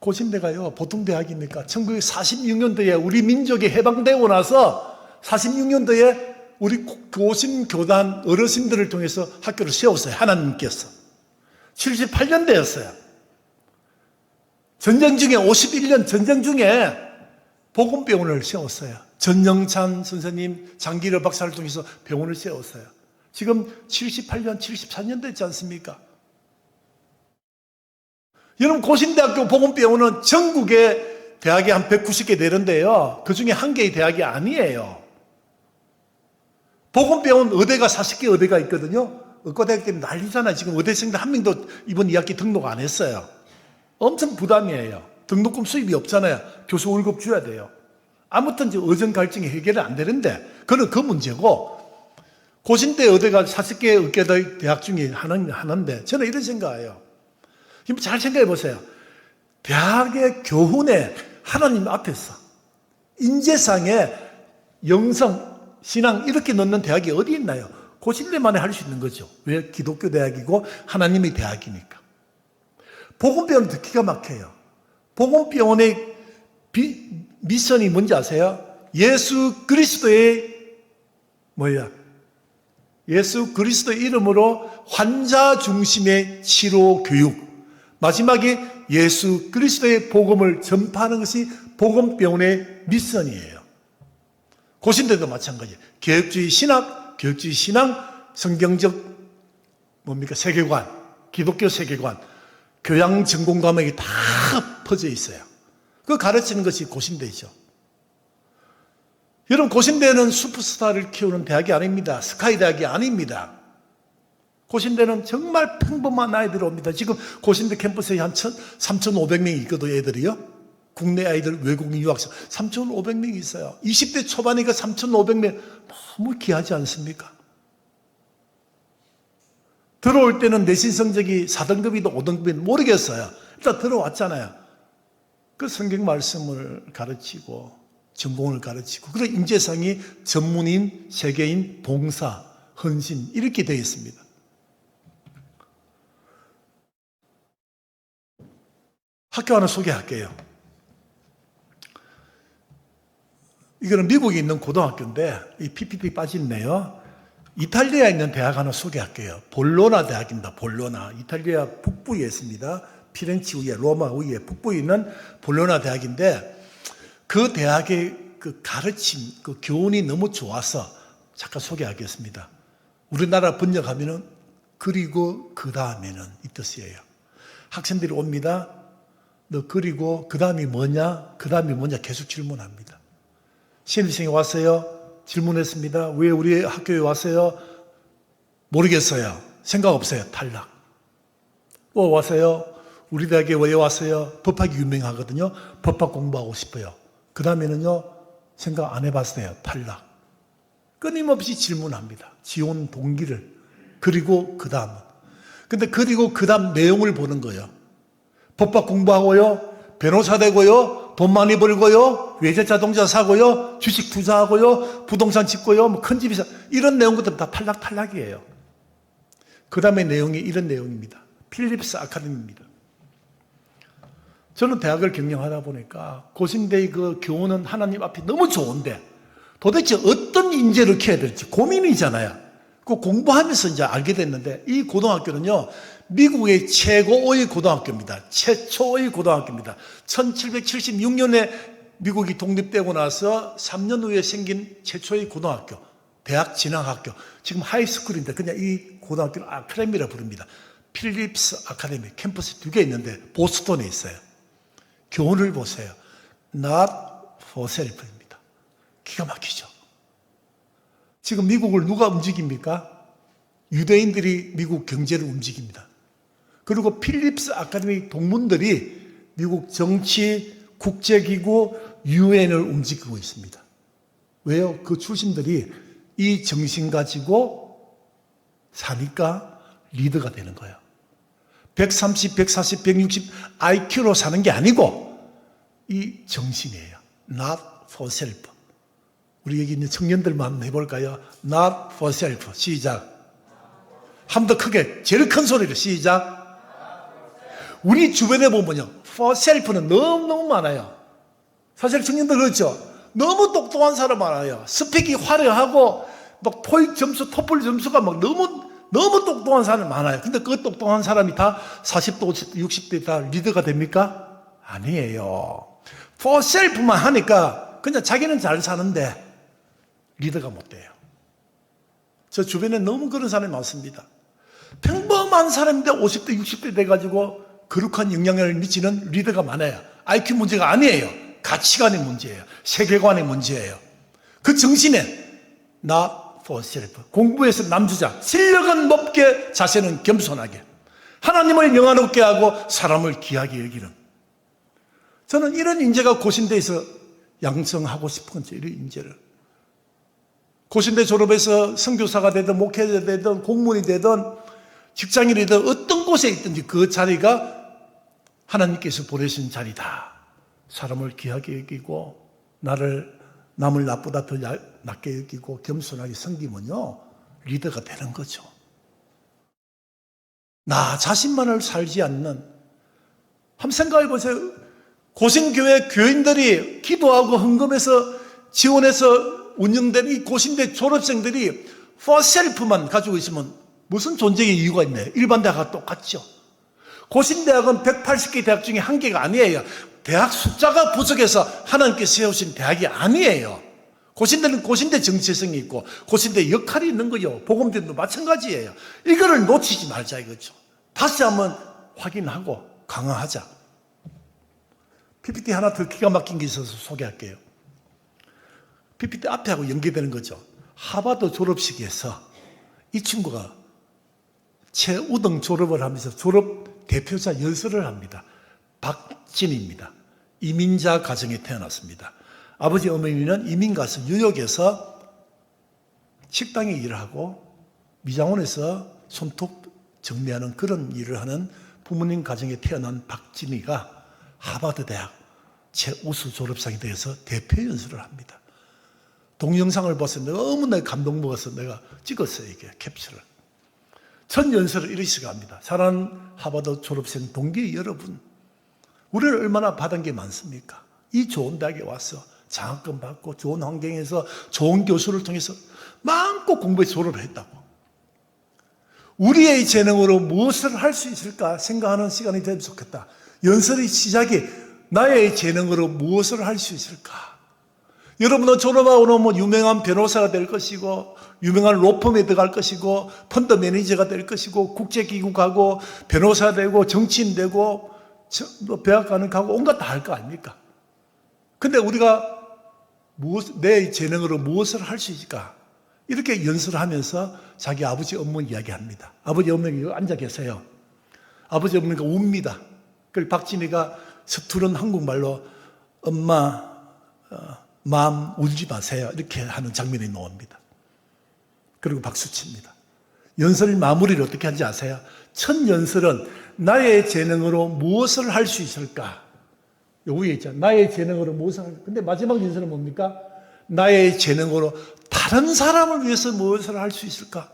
고신대가요 보통 대학입니까? 1946년도에 우리 민족이 해방되고 나서 46년도에 우리 고신 교단 어르신들을 통해서 학교를 세웠어요. 하나님께서 78년대였어요. 전쟁 중에 51년 전쟁 중에 복음병원을 세웠어요. 전영찬 선생님, 장기려 박사를 통해서 병원을 세웠어요. 지금 78년, 74년 됐지 않습니까? 여러분 고신대학교 복음병원은 전국에 대학이 한 190개 되는데요. 그중에 한 개의 대학이 아니에요. 복음병원 의대가 40개 의대가 있거든요. 의과대학 때문에 난리잖아요. 지금 의대생들 한 명도 이번 2학기 등록 안 했어요. 엄청 부담이에요. 등록금 수입이 없잖아요. 교수 월급 줘야 돼요. 아무튼 의정 갈증이 해결이 안 되는데 그건 그 문제고 고신대 의대가 40개 의과대 대학 중에 하나인데 저는 이런 생각해요. 잘 생각해 보세요. 대학의 교훈에 하나님 앞에서 인재상에 영성, 신앙 이렇게 넣는 대학이 어디 있나요? 고신대만에 할 수 있는 거죠. 왜? 기독교 대학이고 하나님의 대학이니까. 복음병원은 더 기가 막혀요. 복음병원의 미션이 뭔지 아세요? 예수 그리스도의 예수 그리스도의 이름으로 환자 중심의 치료 교육. 마지막에 예수 그리스도의 복음을 전파하는 것이 복음병원의 미션이에요. 고신대도 마찬가지예요. 개혁주의 신학, 교육주의 신앙, 성경적 세계관, 기독교 세계관, 교양 전공 과목이 다 퍼져 있어요. 그거 가르치는 것이 고신대죠. 여러분, 고신대는 슈퍼스타를 키우는 대학이 아닙니다. 스카이 대학이 아닙니다. 고신대는 정말 평범한 아이들이 옵니다. 지금 고신대 캠퍼스에 한 3,500명이 있거든요, 애들이요. 국내 아이들, 외국인 유학생 3,500명이 있어요. 20대 초반이니까 3,500명 너무 귀하지 않습니까? 들어올 때는 내신 성적이 4등급이든 5등급이든 모르겠어요. 일단 들어왔잖아요. 그 성경 말씀을 가르치고 전공을 가르치고 그런 인재상이 전문인, 세계인, 봉사, 헌신 이렇게 되어 있습니다. 학교 하나 소개할게요. 이거는 미국에 있는 고등학교인데 이 PPT 빠졌네요. 이탈리아에 있는 대학 하나 소개할게요. 볼로나 대학입니다. 볼로나. 이탈리아 북부에 있습니다. 피렌치 위에, 로마 위에 북부에 있는 볼로나 대학인데 그 대학의 그 가르침, 그 교훈이 너무 좋아서 잠깐 소개하겠습니다. 우리나라 번역하면은 그리고 그 다음에는 이 뜻이에요. 학생들이 옵니다. 너 그리고 그 다음이 뭐냐? 그 다음이 뭐냐? 계속 질문합니다. 신입생이 왔어요. 질문했습니다. 왜 우리 학교에 왔어요? 모르겠어요. 생각 없어요. 탈락. 왔어요? 우리 대학에 왜 왔어요? 법학이 유명하거든요. 법학 공부하고 싶어요. 그 다음에는요, 생각 안 해봤어요. 탈락. 끊임없이 질문합니다. 지원 동기를. 그리고 그 다음은. 근데 그리고 그 다음 내용을 보는 거예요. 법학 공부하고요, 변호사 되고요, 돈 많이 벌고요, 외제 자동차 사고요, 주식 투자하고요, 부동산 짓고요, 큰 집이 이런 내용부터 다 탈락이에요. 그 다음에 내용이 이런 내용입니다. 필립스 아카데미입니다. 저는 대학을 경영하다 보니까 고신대의 그 교훈은 하나님 앞에 너무 좋은데 도대체 어떤 인재를 키워야 될지 고민이잖아요. 그 공부하면서 이제 알게 됐는데 이 고등학교는요, 미국의 최고의 고등학교입니다. 최초의 고등학교입니다. 1776년에 미국이 독립되고 나서 3년 후에 생긴 최초의 고등학교, 대학 진학학교. 지금 하이스쿨인데 그냥 이 고등학교는 아카데미라 부릅니다. 필립스 아카데미, 캠퍼스 2개 있는데 보스턴에 있어요. 교훈을 보세요. Not for self입니다. 기가 막히죠. 지금 미국을 누가 움직입니까? 유대인들이 미국 경제를 움직입니다. 그리고 필립스 아카데미 동문들이 미국 정치, 국제기구, 유엔을 움직이고 있습니다. 왜요? 그 출신들이 이 정신 가지고 사니까 리더가 되는 거예요. 130, 140, 160 IQ로 사는 게 아니고 이 정신이에요. Not for self. 우리 여기 있는 청년들만 한번 해볼까요? Not for self. 시작. 한 번 더 크게, 제일 큰 소리로 시작. 우리 주변에 보면요, for self는 너무너무 많아요. 사실 청년들 그렇죠? 너무 똑똑한 사람 많아요. 스펙이 화려하고 막 토익 점수, 토플 점수가 막 너무 똑똑한 사람이 많아요. 근데 그 똑똑한 사람이 다 40대, 50대, 60대 다 리더가 됩니까? 아니에요. for self만 하니까 그냥 자기는 잘 사는데 리더가 못 돼요. 저 주변에 너무 그런 사람이 많습니다. 평범한 사람인데 50대, 60대 돼가지고 거룩한 영향을 미치는 리더가 많아요. IQ 문제가 아니에요. 가치관의 문제예요. 세계관의 문제예요. 그 정신에 not for self. 공부에서 남주자. 실력은 높게, 자세는 겸손하게. 하나님을 영화롭게 하고 사람을 귀하게 여기는. 저는 이런 인재가 고신대에서 양성하고 싶은 거죠. 이런 인재를. 고신대 졸업해서 선교사가 되든 목회자 되든 공무원이 되든 직장인이 되든 어떤 곳에 있든지 그 자리가 하나님께서 보내신 자리다. 사람을 귀하게 여기고 남을 나보다 더 낮게 여기고 겸손하게 섬기면요, 리더가 되는 거죠. 나 자신만을 살지 않는, 한번 생각해 보세요. 고신교회 교인들이 기도하고 헌금해서 지원해서 운영된 이 고신대 졸업생들이 for self만 가지고 있으면 무슨 존재의 이유가 있나요? 일반 대학과 똑같죠. 고신대학은 180개 대학 중에 한 개가 아니에요. 대학 숫자가 부족해서 하나님께서 세우신 대학이 아니에요. 고신대는 고신대 정체성이 있고 고신대 역할이 있는 거요. 복음대도 마찬가지예요. 이거를 놓치지 말자 이거죠. 다시 한번 확인하고 강화하자. PPT 하나 더 기가 막힌 게 있어서 소개할게요. PPT 앞에 하고 연계되는 거죠. 하버드 졸업식에서 이 친구가 최우등 졸업을 하면서 졸업 대표자 연설을 합니다. 박진입니다. 이민자 가정에 태어났습니다. 아버지 어머니는 이민 가서 뉴욕에서 식당에 일을 하고 미장원에서 손톱 정리하는 그런 일을 하는 부모님 가정에 태어난 박진이가 하버드 대학 최우수 졸업생이 되어서 대표 연설을 합니다. 동영상을 봐서 너무나 감동 먹어서 내가 찍었어요. 이게 캡처를. 첫 연설을 이렇게 시작합니다. 사랑하는 하버드 졸업생 동기 여러분, 우리는 얼마나 받은 게 많습니까? 이 좋은 대학에 와서 장학금 받고 좋은 환경에서 좋은 교수를 통해서 마음껏 공부해서 졸업을 했다고. 우리의 재능으로 무엇을 할 수 있을까 생각하는 시간이 되면 좋겠다. 연설의 시작이 나의 재능으로 무엇을 할 수 있을까? 여러분은 졸업하고 나면 유명한 변호사가 될 것이고 유명한 로펌에 들어갈 것이고 펀드 매니저가 될 것이고 국제기구 가고 변호사 되고 정치인 되고 백악관을 가고 온갖 다 할 거 아닙니까? 근데 우리가 내 재능으로 무엇을 할 수 있을까? 이렇게 연설을 하면서 자기 아버지 어머니 이야기합니다. 아버지 어머니가 앉아 계세요. 아버지 어머니가 웁니다. 그리고 박진이가 서투른 한국말로 엄마 마음 울지 마세요. 이렇게 하는 장면이 나옵니다. 그리고 박수 칩니다. 연설 마무리를 어떻게 하는지 아세요? 첫 연설은 나의 재능으로 무엇을 할 수 있을까? 여기에 있잖아요. 나의 재능으로 무엇을 할까? 근데 마지막 연설은 뭡니까? 나의 재능으로 다른 사람을 위해서 무엇을 할 수 있을까?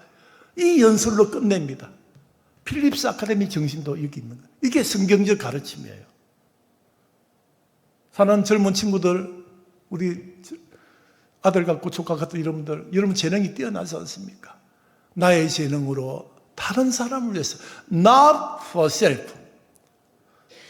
이 연설로 끝냅니다. 필립스 아카데미 정신도 여기 있는 거예요. 이게 성경적 가르침이에요. 사는 젊은 친구들, 우리 아들 같고 조카 같은 여러분 재능이 뛰어나지 않습니까? 나의 재능으로 다른 사람을 위해서 not for self.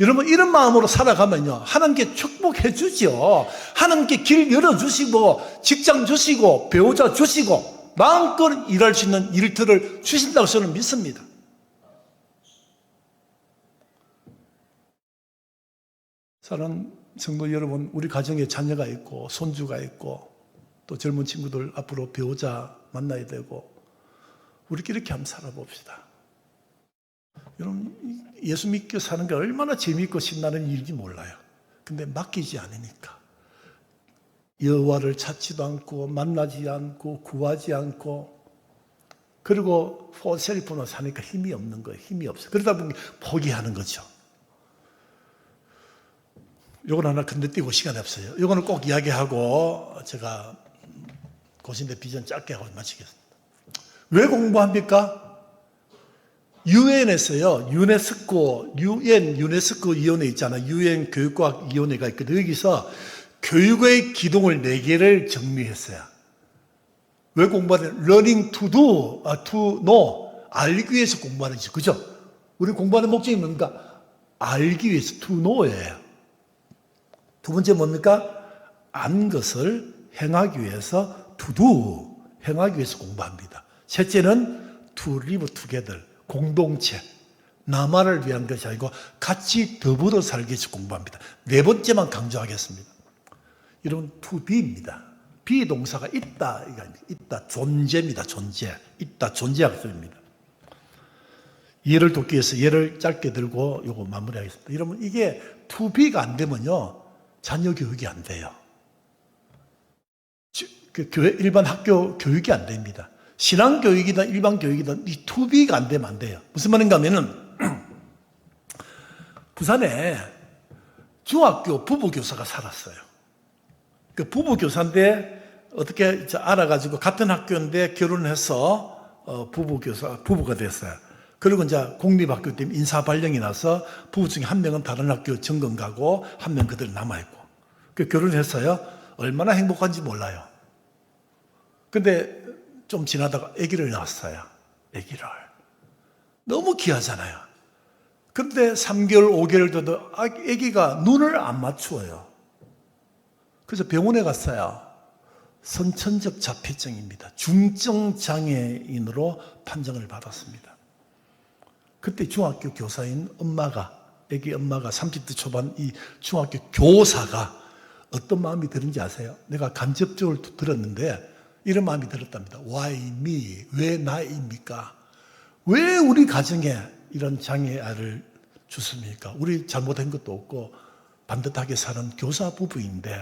여러분 이런 마음으로 살아가면요 하나님께 축복해 주죠. 하나님께 길 열어주시고 직장 주시고 배우자 주시고 마음껏 일할 수 있는 일터를 주신다고 저는 믿습니다. 사랑하는 성도 여러분, 우리 가정에 자녀가 있고 손주가 있고 또 젊은 친구들 앞으로 배우자 만나야 되고 우리끼리 이렇게 한번 살아봅시다. 여러분 예수 믿고 사는 게 얼마나 재미있고 신나는 일인지 몰라요. 근데 맡기지 않으니까 여호와를 찾지도 않고 만나지 않고 구하지 않고 그리고 포셀프로 사니까 힘이 없는 거예요. 힘이 없어요. 그러다 보니 포기하는 거죠. 요건 하나 건너뛰고 시간이 없어요. 요거는 꼭 이야기하고 제가 고신대 비전 짧게 하고 마치겠습니다. 왜 공부합니까? 유엔에서요, 유네스코 위원회 있잖아요. 유엔 교육과학위원회가 있거든요. 여기서 교육의 기둥을 4개를 정리했어요. 왜 공부하냐? learning to do, to know, 알기 위해서 공부하는 거죠. 그죠? 우리 공부하는 목적이 뭡니까? 알기 위해서, to know예요. 두 번째 뭡니까? 안 것을 행하기 위해서, to do, 행하기 위해서 공부합니다. 셋째는 to live together, 공동체, 나만을 위한 것이 아니고 같이 더불어 살기 위해서 공부합니다. 네 번째만 강조하겠습니다. 이런 to be입니다. be 동사가 있다, 있다, 존재입니다. 존재, 있다, 존재 학습입니다. 예를 돕기 위해서 예를 짧게 들고 요거 마무리하겠습니다. 여러분 이게 to be가 안 되면요 자녀 교육이 안 돼요. 교회 일반 학교 교육이 안 됩니다. 신앙 교육이든 일반 교육이든 이 to be가 안 되면 안 돼요. 무슨 말인가 하면은 부산에 중학교 부부교사가 살았어요. 그 부부교사인데 어떻게 알아가지고 같은 학교인데 결혼해서 부부가 됐어요. 그리고 이제 공립학교 때문에 인사 발령이 나서 부부 중에 한 명은 다른 학교 전공 가고 한 명 그대로 남아있고. 그 결혼했어요. 얼마나 행복한지 몰라요. 근데 좀 지나다가 아기를 낳았어요. 아기를. 너무 귀하잖아요. 근데 3개월, 5개월 돼도 아기가 눈을 안 맞추어요. 그래서 병원에 갔어요. 선천적 자폐증입니다. 중증 장애인으로 판정을 받았습니다. 그때 중학교 교사인 아기 엄마가 30대 초반 이 중학교 교사가 어떤 마음이 드는지 아세요? 내가 간접적으로 들었는데 이런 마음이 들었답니다. Why me? 왜 나입니까? 왜 우리 가정에 이런 장애아를 주습니까? 우리 잘못한 것도 없고 반듯하게 사는 교사 부부인데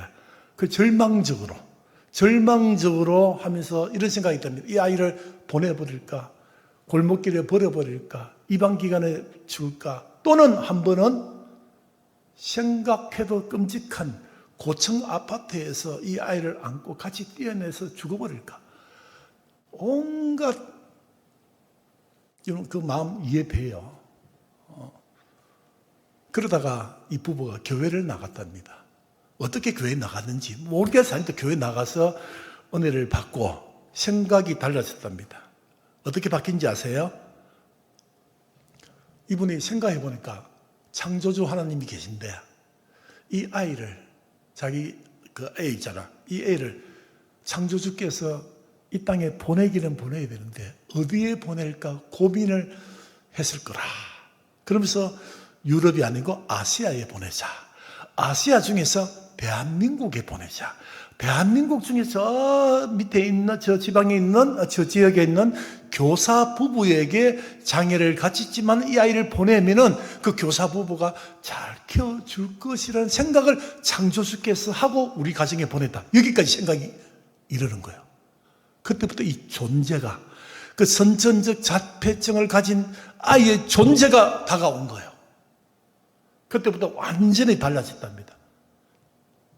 그 절망적으로 하면서 이런 생각이 듭니다. 이 아이를 보내버릴까? 골목길에 버려버릴까? 입양기관에 줄까? 또는 한 번은 생각해도 끔찍한 고층 아파트에서 이 아이를 안고 같이 뛰어내서 죽어버릴까? 온갖 그 마음 이해돼요. 그러다가 이 부부가 교회를 나갔답니다. 어떻게 교회 나갔는지 모르겠어요. 교회 나가서 은혜를 받고 생각이 달라졌답니다. 어떻게 바뀐지 아세요? 이분이 생각해 보니까 창조주 하나님이 계신데 이 아이를 자기 그 애 있잖아. 이 애를 창조주께서 이 땅에 보내기는 보내야 되는데 어디에 보낼까 고민을 했을 거라. 그러면서 유럽이 아니고 아시아에 보내자. 아시아 중에서 대한민국에 보내자. 대한민국 중에 저 밑에 있는 저 지방에 있는 저 지역에 있는 교사 부부에게 장애를 가졌지만 이 아이를 보내면은 그 교사 부부가 잘 키워줄 것이라는 생각을 창조주께서 하고 우리 가정에 보냈다. 여기까지 생각이 이르는 거예요. 그때부터 이 존재가 그 선천적 자폐증을 가진 아이의 존재가 다가온 거예요. 그때부터 완전히 달라졌답니다.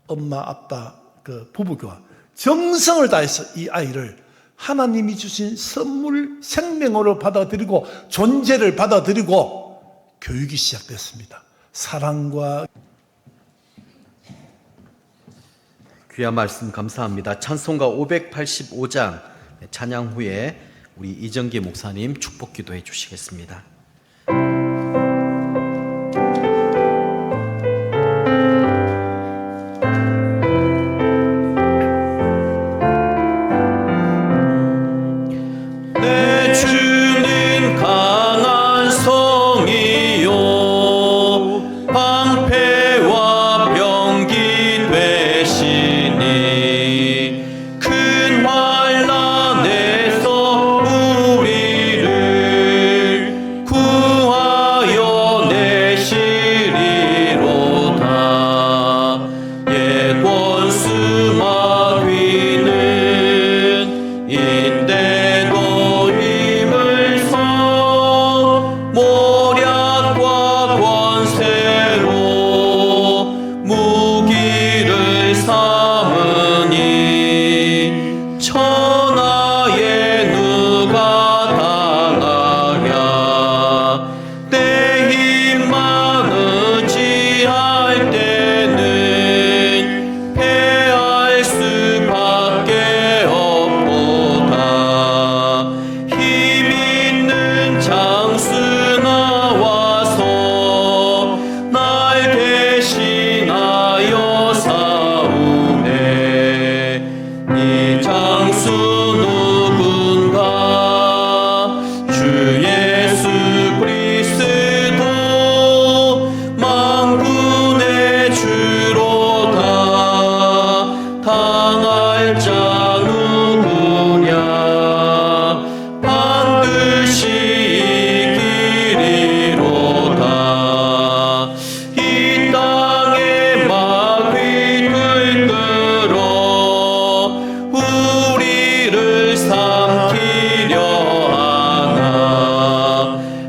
엄마, 아빠, 그 부부가 정성을 다해서 이 아이를 하나님이 주신 선물 생명으로 받아들이고 존재를 받아들이고 교육이 시작됐습니다. 사랑과 귀한 말씀 감사합니다. 찬송가 585장 찬양 후에 우리 이정기 목사님 축복 기도해 주시겠습니다.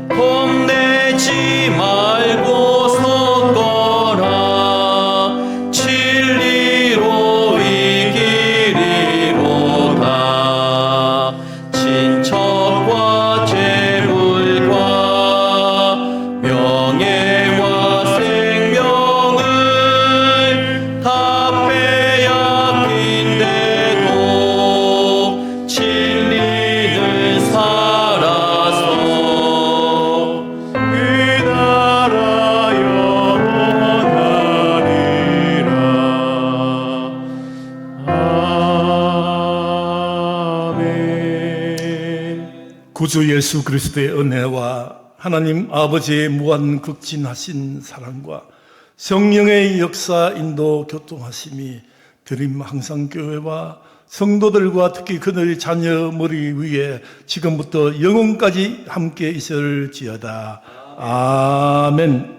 겁내지 말고서 구주 예수 그리스도의 은혜와 하나님 아버지의 무한 극진하신 사랑과 성령의 역사 인도 교통하심이 드림 항상 교회와 성도들과 특히 그들의 자녀 머리 위에 지금부터 영원까지 함께 있을지어다. 아멘.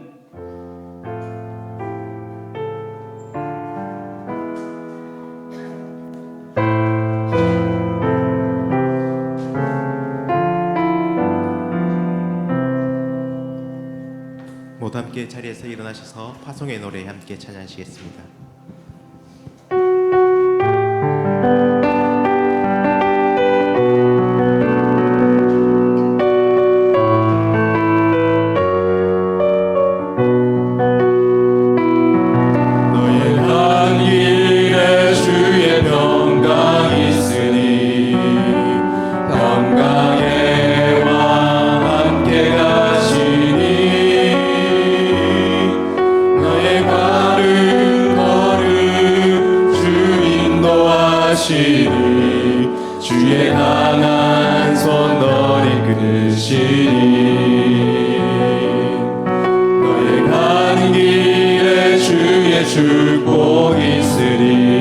모두 함께 자리에서 일어나셔서 파송의 노래 함께 찬양하시겠습니다. 주의 강한 손 너를 이끄시니 너의 가는 길에 주의 축복이 있으리